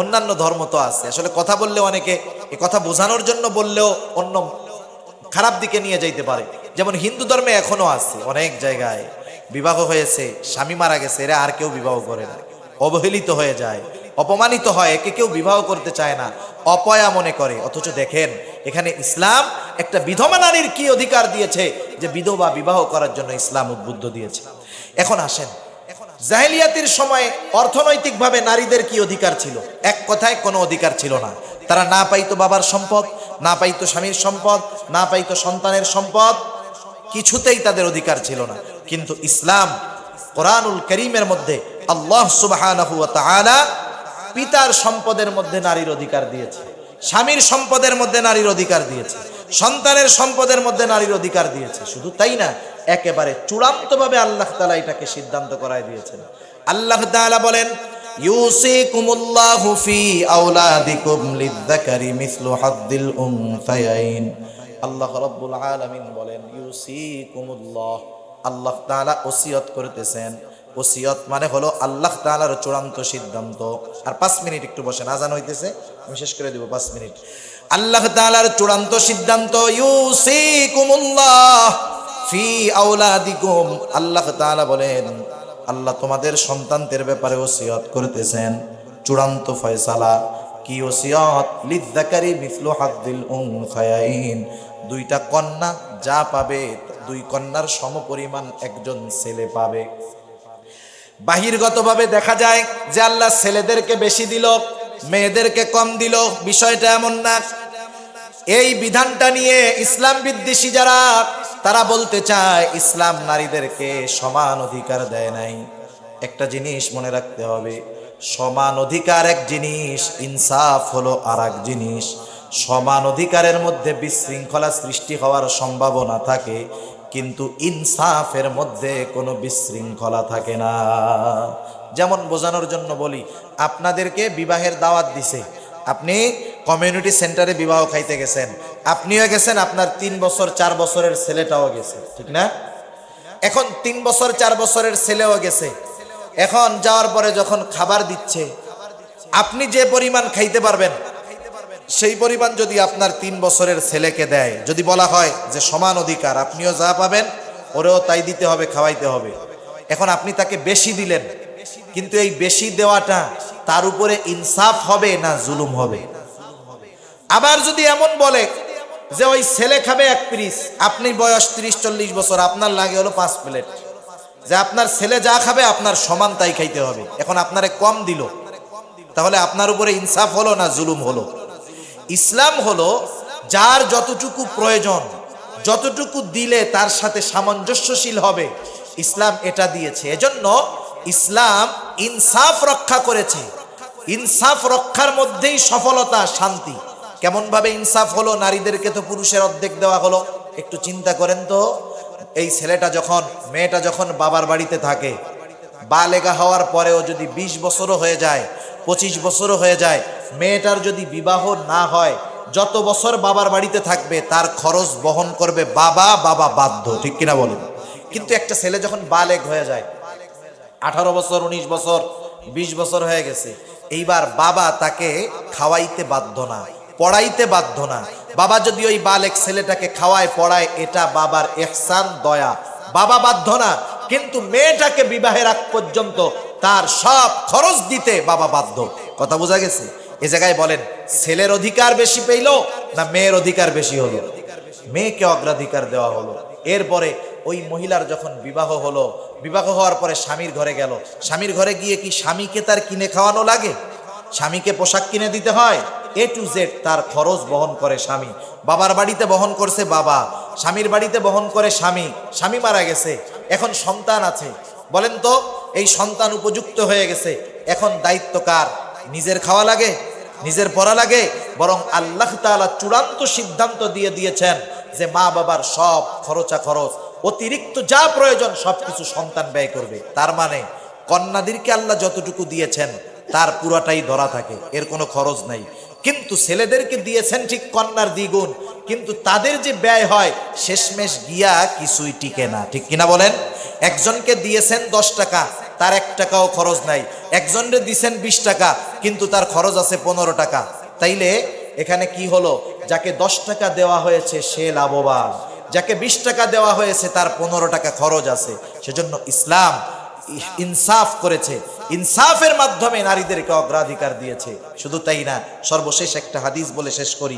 অন্যান্য ধর্ম তো আছে, আসলে কথা বললে অনেকে এই কথা বোঝানোর জন্য বললেও অন্য খারাপ দিকে নিয়ে যাইতে পারে। যেমন হিন্দু ধর্মে এখনো আছে অনেক জায়গায়, বিবাহ হয়েছে, স্বামী মারা গেছে, এরা আর কেউ বিবাহ করে না, অবহেলিত হয়ে যায়, অপমানিত হয়, একে কেউ বিবাহ করতে চায় না, অপয়া মনে করে। অথচ দেখেন এখানে ইসলাম একটা বিধবা নারীর কি অধিকার দিয়েছে, যে বিধবা বিবাহ করার জন্য ইসলাম উদ্বুদ্ধ দিয়েছে। এখন আসেন, জাহেলিয়াতের সময়ে অর্থনৈতিকভাবে নারীদের কি অধিকার ছিল? এক কথায় কোনো অধিকার ছিল না। তারা না পাইতো বাবার সম্পদ, না পাইতো স্বামীর সম্পদ, না পাইতো সন্তানের সম্পদ, কিছুতেই তাদের অধিকার ছিল না। কিন্তু ইসলাম কোরআনুল কারীমের মধ্যে আল্লাহ সুবহানাহু ওয়া তাআলা পিতার সম্পদের মধ্যে নারীর অধিকার দিয়েছে, স্বামীর সম্পদের মধ্যে নারীর অধিকার দিয়েছে, সন্তানের সম্পদের মধ্যে নারীর অধিকার দিয়েছে। শুধু তাই না, একেবারে চূড়ান্তভাবে আল্লাহ তাআলা এটাকে সিদ্ধান্ত করায় দিয়েছেন। আল্লাহ তাআলা বলেন, ইউসিকুমুল্লাহু ফি আওলাদিকুম লিযযাকারি মিসলু হাদ্দিল উনসায়াইন। আল্লাহ রাব্বুল আলামিন বলেন, ইউসিকুমুল্লাহ, আল্লাহ তাআলা ওসিয়ত করতেছেন। ওসিয়ত মানে হলো আল্লাহ তাআলার চূড়ান্ত সিদ্ধান্ত। আর 5 মিনিট একটু বসেন, আজান হইতেছে, আমি শেষ করে দিব 5 মিনিট। আল্লাহ তাআলার চূড়ান্ত সিদ্ধান্ত, ইউসিকুমুল্লাহ ফি আওলাদিকুম। আল্লাহ তাআলা বলেন, আল্লাহ তোমাদের সন্তানদের ব্যাপারে ওসিয়ত করতেছেন। চূড়ান্ত ফয়সালা কি ওসিয়ত লিযযাকারি মিসলু হাযযিল উনসায়াইন, দুইটা কন্যা যা পাবে দুই কন্যার সমপরিমাণ একজন ছেলে পাবে। বাহিরগতভাবে দেখা যায় যে আল্লাহ ছেলেদেরকে বেশি দিল, মেয়েদেরকে কম দিল, বিষয়টা এমন না। এই বিধানটা নিয়ে ইসলাম বিদ্বেষী যারা, তারা বলতে চায় ইসলাম নারীদেরকে সমান অধিকার দেয় নাই। একটা জিনিস মনে রাখতে হবে, সমান অধিকার এক জিনিস, ইনসাফ হলো আর এক জিনিস। সমান অধিকারের মধ্যে বিশৃঙ্খলা সৃষ্টি হওয়ার সম্ভাবনা থাকে, কিন্তু ইনসাফের মধ্যে কোনো বিশৃঙ্খলা থাকে না। যেমন বোঝানোর জন্য বলি, আপনাদেরকে বিবাহের দাওয়াত দিছে, আপনি কমিউনিটি সেন্টারে বিবাহ খাইতে গেছেন, আপনিও গেছেন, আপনার 3 বছর 4 বছরের ছেলেটাও গেছে, ঠিক না? এখন 3 বছর 4 বছরের ছেলেও গেছে। এখন যাওয়ার পরে যখন খাবার দিচ্ছে, আপনি যে পরিমাণ খাইতে পারবেন সেই পরিমাণ যদি আপনার 3 বছরের ছেলেকে দেয়, যদি বলা হয় যে সমান অধিকার, আপনিও যা পাবেন ওরেও তাই দিতে হবে, খাওয়াইতে হবে। এখন আপনি তাকে বেশি দিলেন, কিন্তু এই বেশি দেওয়াটা তার উপরে ইনসাফ হবে না জুলুম হবে? আবার যদি এমন বলে যে ওই ছেলে খাবে 1 পিস, আপনি বয়স 30-40 বছর, আপনার লাগে হলো 5 প্লেট, যে আপনার ছেলে যা খাবে আপনার সমান তাই খাইতে হবে, এখন আপনারে কম দিল, তাহলে আপনার উপরে ইনসাফ হলো না জুলুম হলো? ইসলাম হলো যার যতটুকু প্রয়োজন, যতটুকু দিলে তার সাথে সামঞ্জস্যশীল হবে, ইসলাম এটা দিয়েছে। এজন্য ইসলাম ইনসাফ রক্ষা করেছে। ইনসাফ রক্ষার মধ্যেই সফলতা, শান্তি। কেমন ভাবে ইনসাফ হলো? নারীদেরকে তো পুরুষের অর্ধেক দেওয়া হলো। একটু চিন্তা করেন তো, এই ছেলেটা যখন, মেয়েটা যখন বাবার বাড়িতে থাকে, বালেগা হওয়ার পরেও যদি 20 বছরও হয়ে যায়, 25 বছরও হয়ে যায়, মেয়েটার যদি বিবাহ না হয়, যত বছর বাবার বাড়িতে থাকবে তার খরচ বহন করবে বাবা, বাবা বাধ্য, ঠিক কিনা বলেন? কিন্তু একটা ছেলে যখন বালেগ হয়ে যায়, 18 বছর, 19 বছর, 20 বছর হয়ে গেছে, এইবার বাবা তাকে খাওয়াইতে বাধ্য না, পড়াইতে বাধ্য না। বাবা যদি ওই বালেগ ছেলেটাকে খাওয়ায় পড়ায়, এটা বাবার ইহসান, দয়া, বাবা বাধ্য না। কিন্তু মেয়েটাকে বিবাহের আগ পর্যন্ত তার সব খরচ দিতে বাবা বাধ্য। কথা বোঝা গেছে? এই জায়গায় বলেন, ছেলের অধিকার বেশি পেইল না মেয়ের অধিকার বেশি হলো? মেয়েকে অগ্রাধিকার দেওয়া হলো। এরপরে ওই মহিলার যখন বিবাহ হলো, বিবাহ হওয়ার পরে স্বামীর ঘরে গেল, স্বামীর ঘরে গিয়ে কি স্বামীকে তার কিনে খাওয়ানো লাগে? স্বামীকে পোশাক কিনে দিতে হয়? A to Z তার খরচ বহন করে স্বামী। বাবার বাড়িতে বহন করছে বাবা, স্বামীর বাড়িতে বহন করে স্বামী। স্বামী মারা গেছে, এখন সন্তান আছে। বলেন তো, এই সন্তান উপযুক্ত হয়ে গেছে, এখন দায়িত্ব কার? নিজের খাওয়া লাগে, নিজের পড়া লাগে? বরং আল্লাহ তাআলা চূড়ান্ত সিদ্ধান্ত দিয়ে দিয়েছেন যে মা বাবার সব খরচা খরচ, অতিরিক্ত যা প্রয়োজন সবকিছু সন্তান ব্যয় করবে। তার মানে কন্যাদেরকে আল্লাহ যতটুকু দিয়েছেন তার পুরাটাই ধরা থাকে, এর কোনো খরচ নাই। কিন্তু ছেলেদেরকে দিয়েছেন ঠিক কন্যার দ্বিগুণ, কিন্তু তাদের যে ব্যয় হয় শেষমেশ গিয়া কিছুই টিকে না, ঠিক কিনা বলেন? একজনকে দিয়েছেন 10 টাকা, তার 1 টাকাও খরচ নাই। একজনকে দিয়েছেন 20 টাকা, কিন্তু তার খরচ আছে 15 টাকা। তাইলে এখানে কি হলো? যাকে 10 টাকা দেওয়া হয়েছে সে লাভবান, যাকে 20 টাকা দেওয়া হয়েছে তার 15 টাকা খরচ আছে। সেজন্য ইসলাম ইনসাফ করেছে, ইনসাফের মাধ্যমে নারীদেরকে অগ্রাধিকার দিয়েছে। শুধু তাই না, সর্বশেষ একটা হাদিস বলে শেষ করি,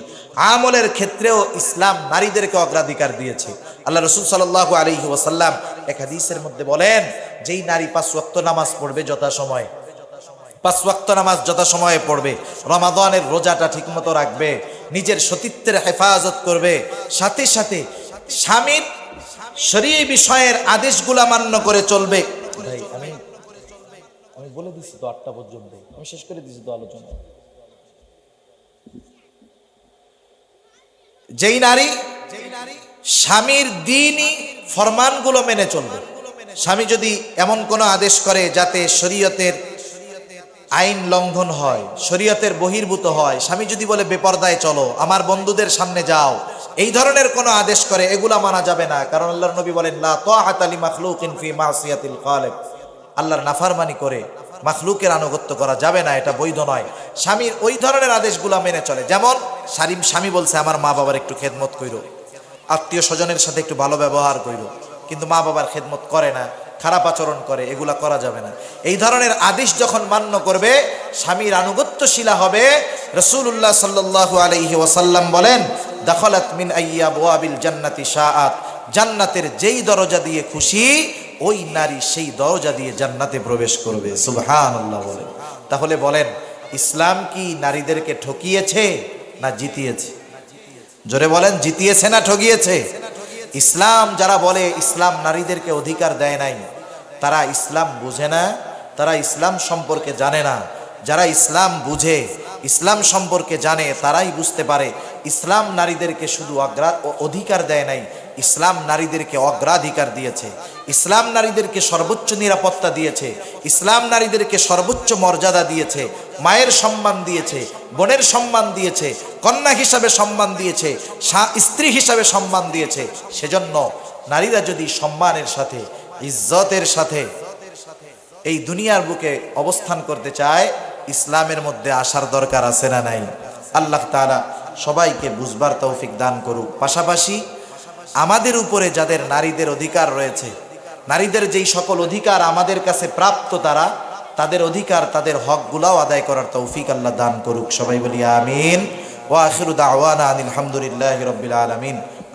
আমলের ক্ষেত্রেও ইসলাম নারীদেরকে অগ্রাধিকার দিয়েছে। আল্লাহ রাসূল সাল্লাল্লাহু আলাইহি ওয়াসাল্লাম এক হাদিসের মধ্যে বলেন, যেই নারী 5 ওয়াক্ত নামাজ পড়বে যথাসময়ে, 5 ওয়াক্ত নামাজ যথাসময়ে পড়বে, রমাদানের রোজাটা ঠিকমতো রাখবে, নিজের সতীত্বের হেফাজত করবে, সাথে সাথে স্বামীর শরীয়ী বিষয়ের আদেশগুলা মান্য করে চলবে। ভাই আমি বলে দিছি তো 8টা পর্যন্ত, আমি শেষ করে দিছি তো আলোচনা। যেই নারী স্বামীর দ্বীনি ফরমানগুলো মেনে চলবে, স্বামী যদি এমন কোনো আদেশ করে যাতে শরীয়তের আইন লঙ্ঘন হয়, শরীয়তের বহির্ভূত হয়, স্বামী যদি বলে বেপরদায় চলো, আমার বন্ধুদের সামনে যাও, এই ধরনের কোনো আদেশ করে, এগুলা মানা যাবে না। কারণ আল্লাহর নবী বলেন, লা তাআতা লিমাখলুকিন ফি মাসিয়াতিল খালিক, আল্লাহর নাফরমানি করে মাখলুকের আনুগত্য করা যাবে না, এটা বৈধ নয়। স্বামীর ওই ধরনের আদেশগুলা মেনে চলে। যেমন স্বামী বলছে আমার মা বাবার একটু খেদমত কইরো, আত্মীয় স্বজনের সাথে একটু ভালো ব্যবহার কইরো, কিন্তু মা বাবার খেদমত করে না, খারাপ আচরণ করে, এগুলা করা যাবে না। এই ধরনের আদেশ যখন মান্য করবে, স্বামীর আনুগত্যশীলা হবে। রাসূলুল্লাহ সাল্লাল্লাহু আলাইহি ওয়াসাল্লাম বলেন, দাখালাত মিন আইয়াবওয়াবিল জান্নাতি শাআত, জান্নাতের যেই দরজা দিয়ে খুশি ওই নারী সেই দরজা দিয়ে জান্নাতে প্রবেশ করবে। সুবহানাল্লাহ বলেন। তাহলে বলেন, ইসলাম কি নারীদেরকে ঠকিয়েছে না জিতিয়েছে? জোরে বলেন, জিতিয়েছে না ঠকিয়েছে? ইসলাম যারা বলে ইসলাম নারীদেরকে অধিকার দেয় নাই, তারা ইসলাম বুঝে না, তারা ইসলাম সম্পর্কে জানে না। যারা ইসলাম বুঝে, ইসলাম সম্পর্কে জানে, তারাই বুঝতে পারে ইসলাম নারীদেরকে শুধু অধিকার দেয় নাই, ইসলাম নারীদেরকে অগ্রাধিকার দিয়েছে। ইসলাম নারীদেরকে সর্বোচ্চ নিরাপত্তা দিয়েছে, ইসলাম নারীদেরকে সর্বোচ্চ মর্যাদা দিয়েছে, মায়ের সম্মান দিয়েছে, বোনের সম্মান দিয়েছে, কন্যা হিসাবে সম্মান দিয়েছে, স্ত্রী হিসাবে সম্মান দিয়েছে। সেজন্য নারীরা যদি সম্মানের সাথে, ইজ্জতের সাথে এই দুনিয়ার বুকে অবস্থান করতে চায়, ইসলামের মধ্যে আসার দরকার আছে না নাই? আল্লাহ তাআলা সবাইকে বুঝবার তৌফিক দান করুক। পাশাপাশি আমাদের উপরে যাদের নারীদের অধিকার রয়েছে, নারীদের যেই সকল অধিকার আমাদের কাছে প্রাপ্ত, তাদের অধিকার, তাদের হকগুলাও আদায় করার তৌফিক আল্লাহ দান করুক। সবাই বলি আমিন। ওয়া আখিরু দাওয়ানা আনিল হামদুলিল্লাহি রাব্বিল আলামিন।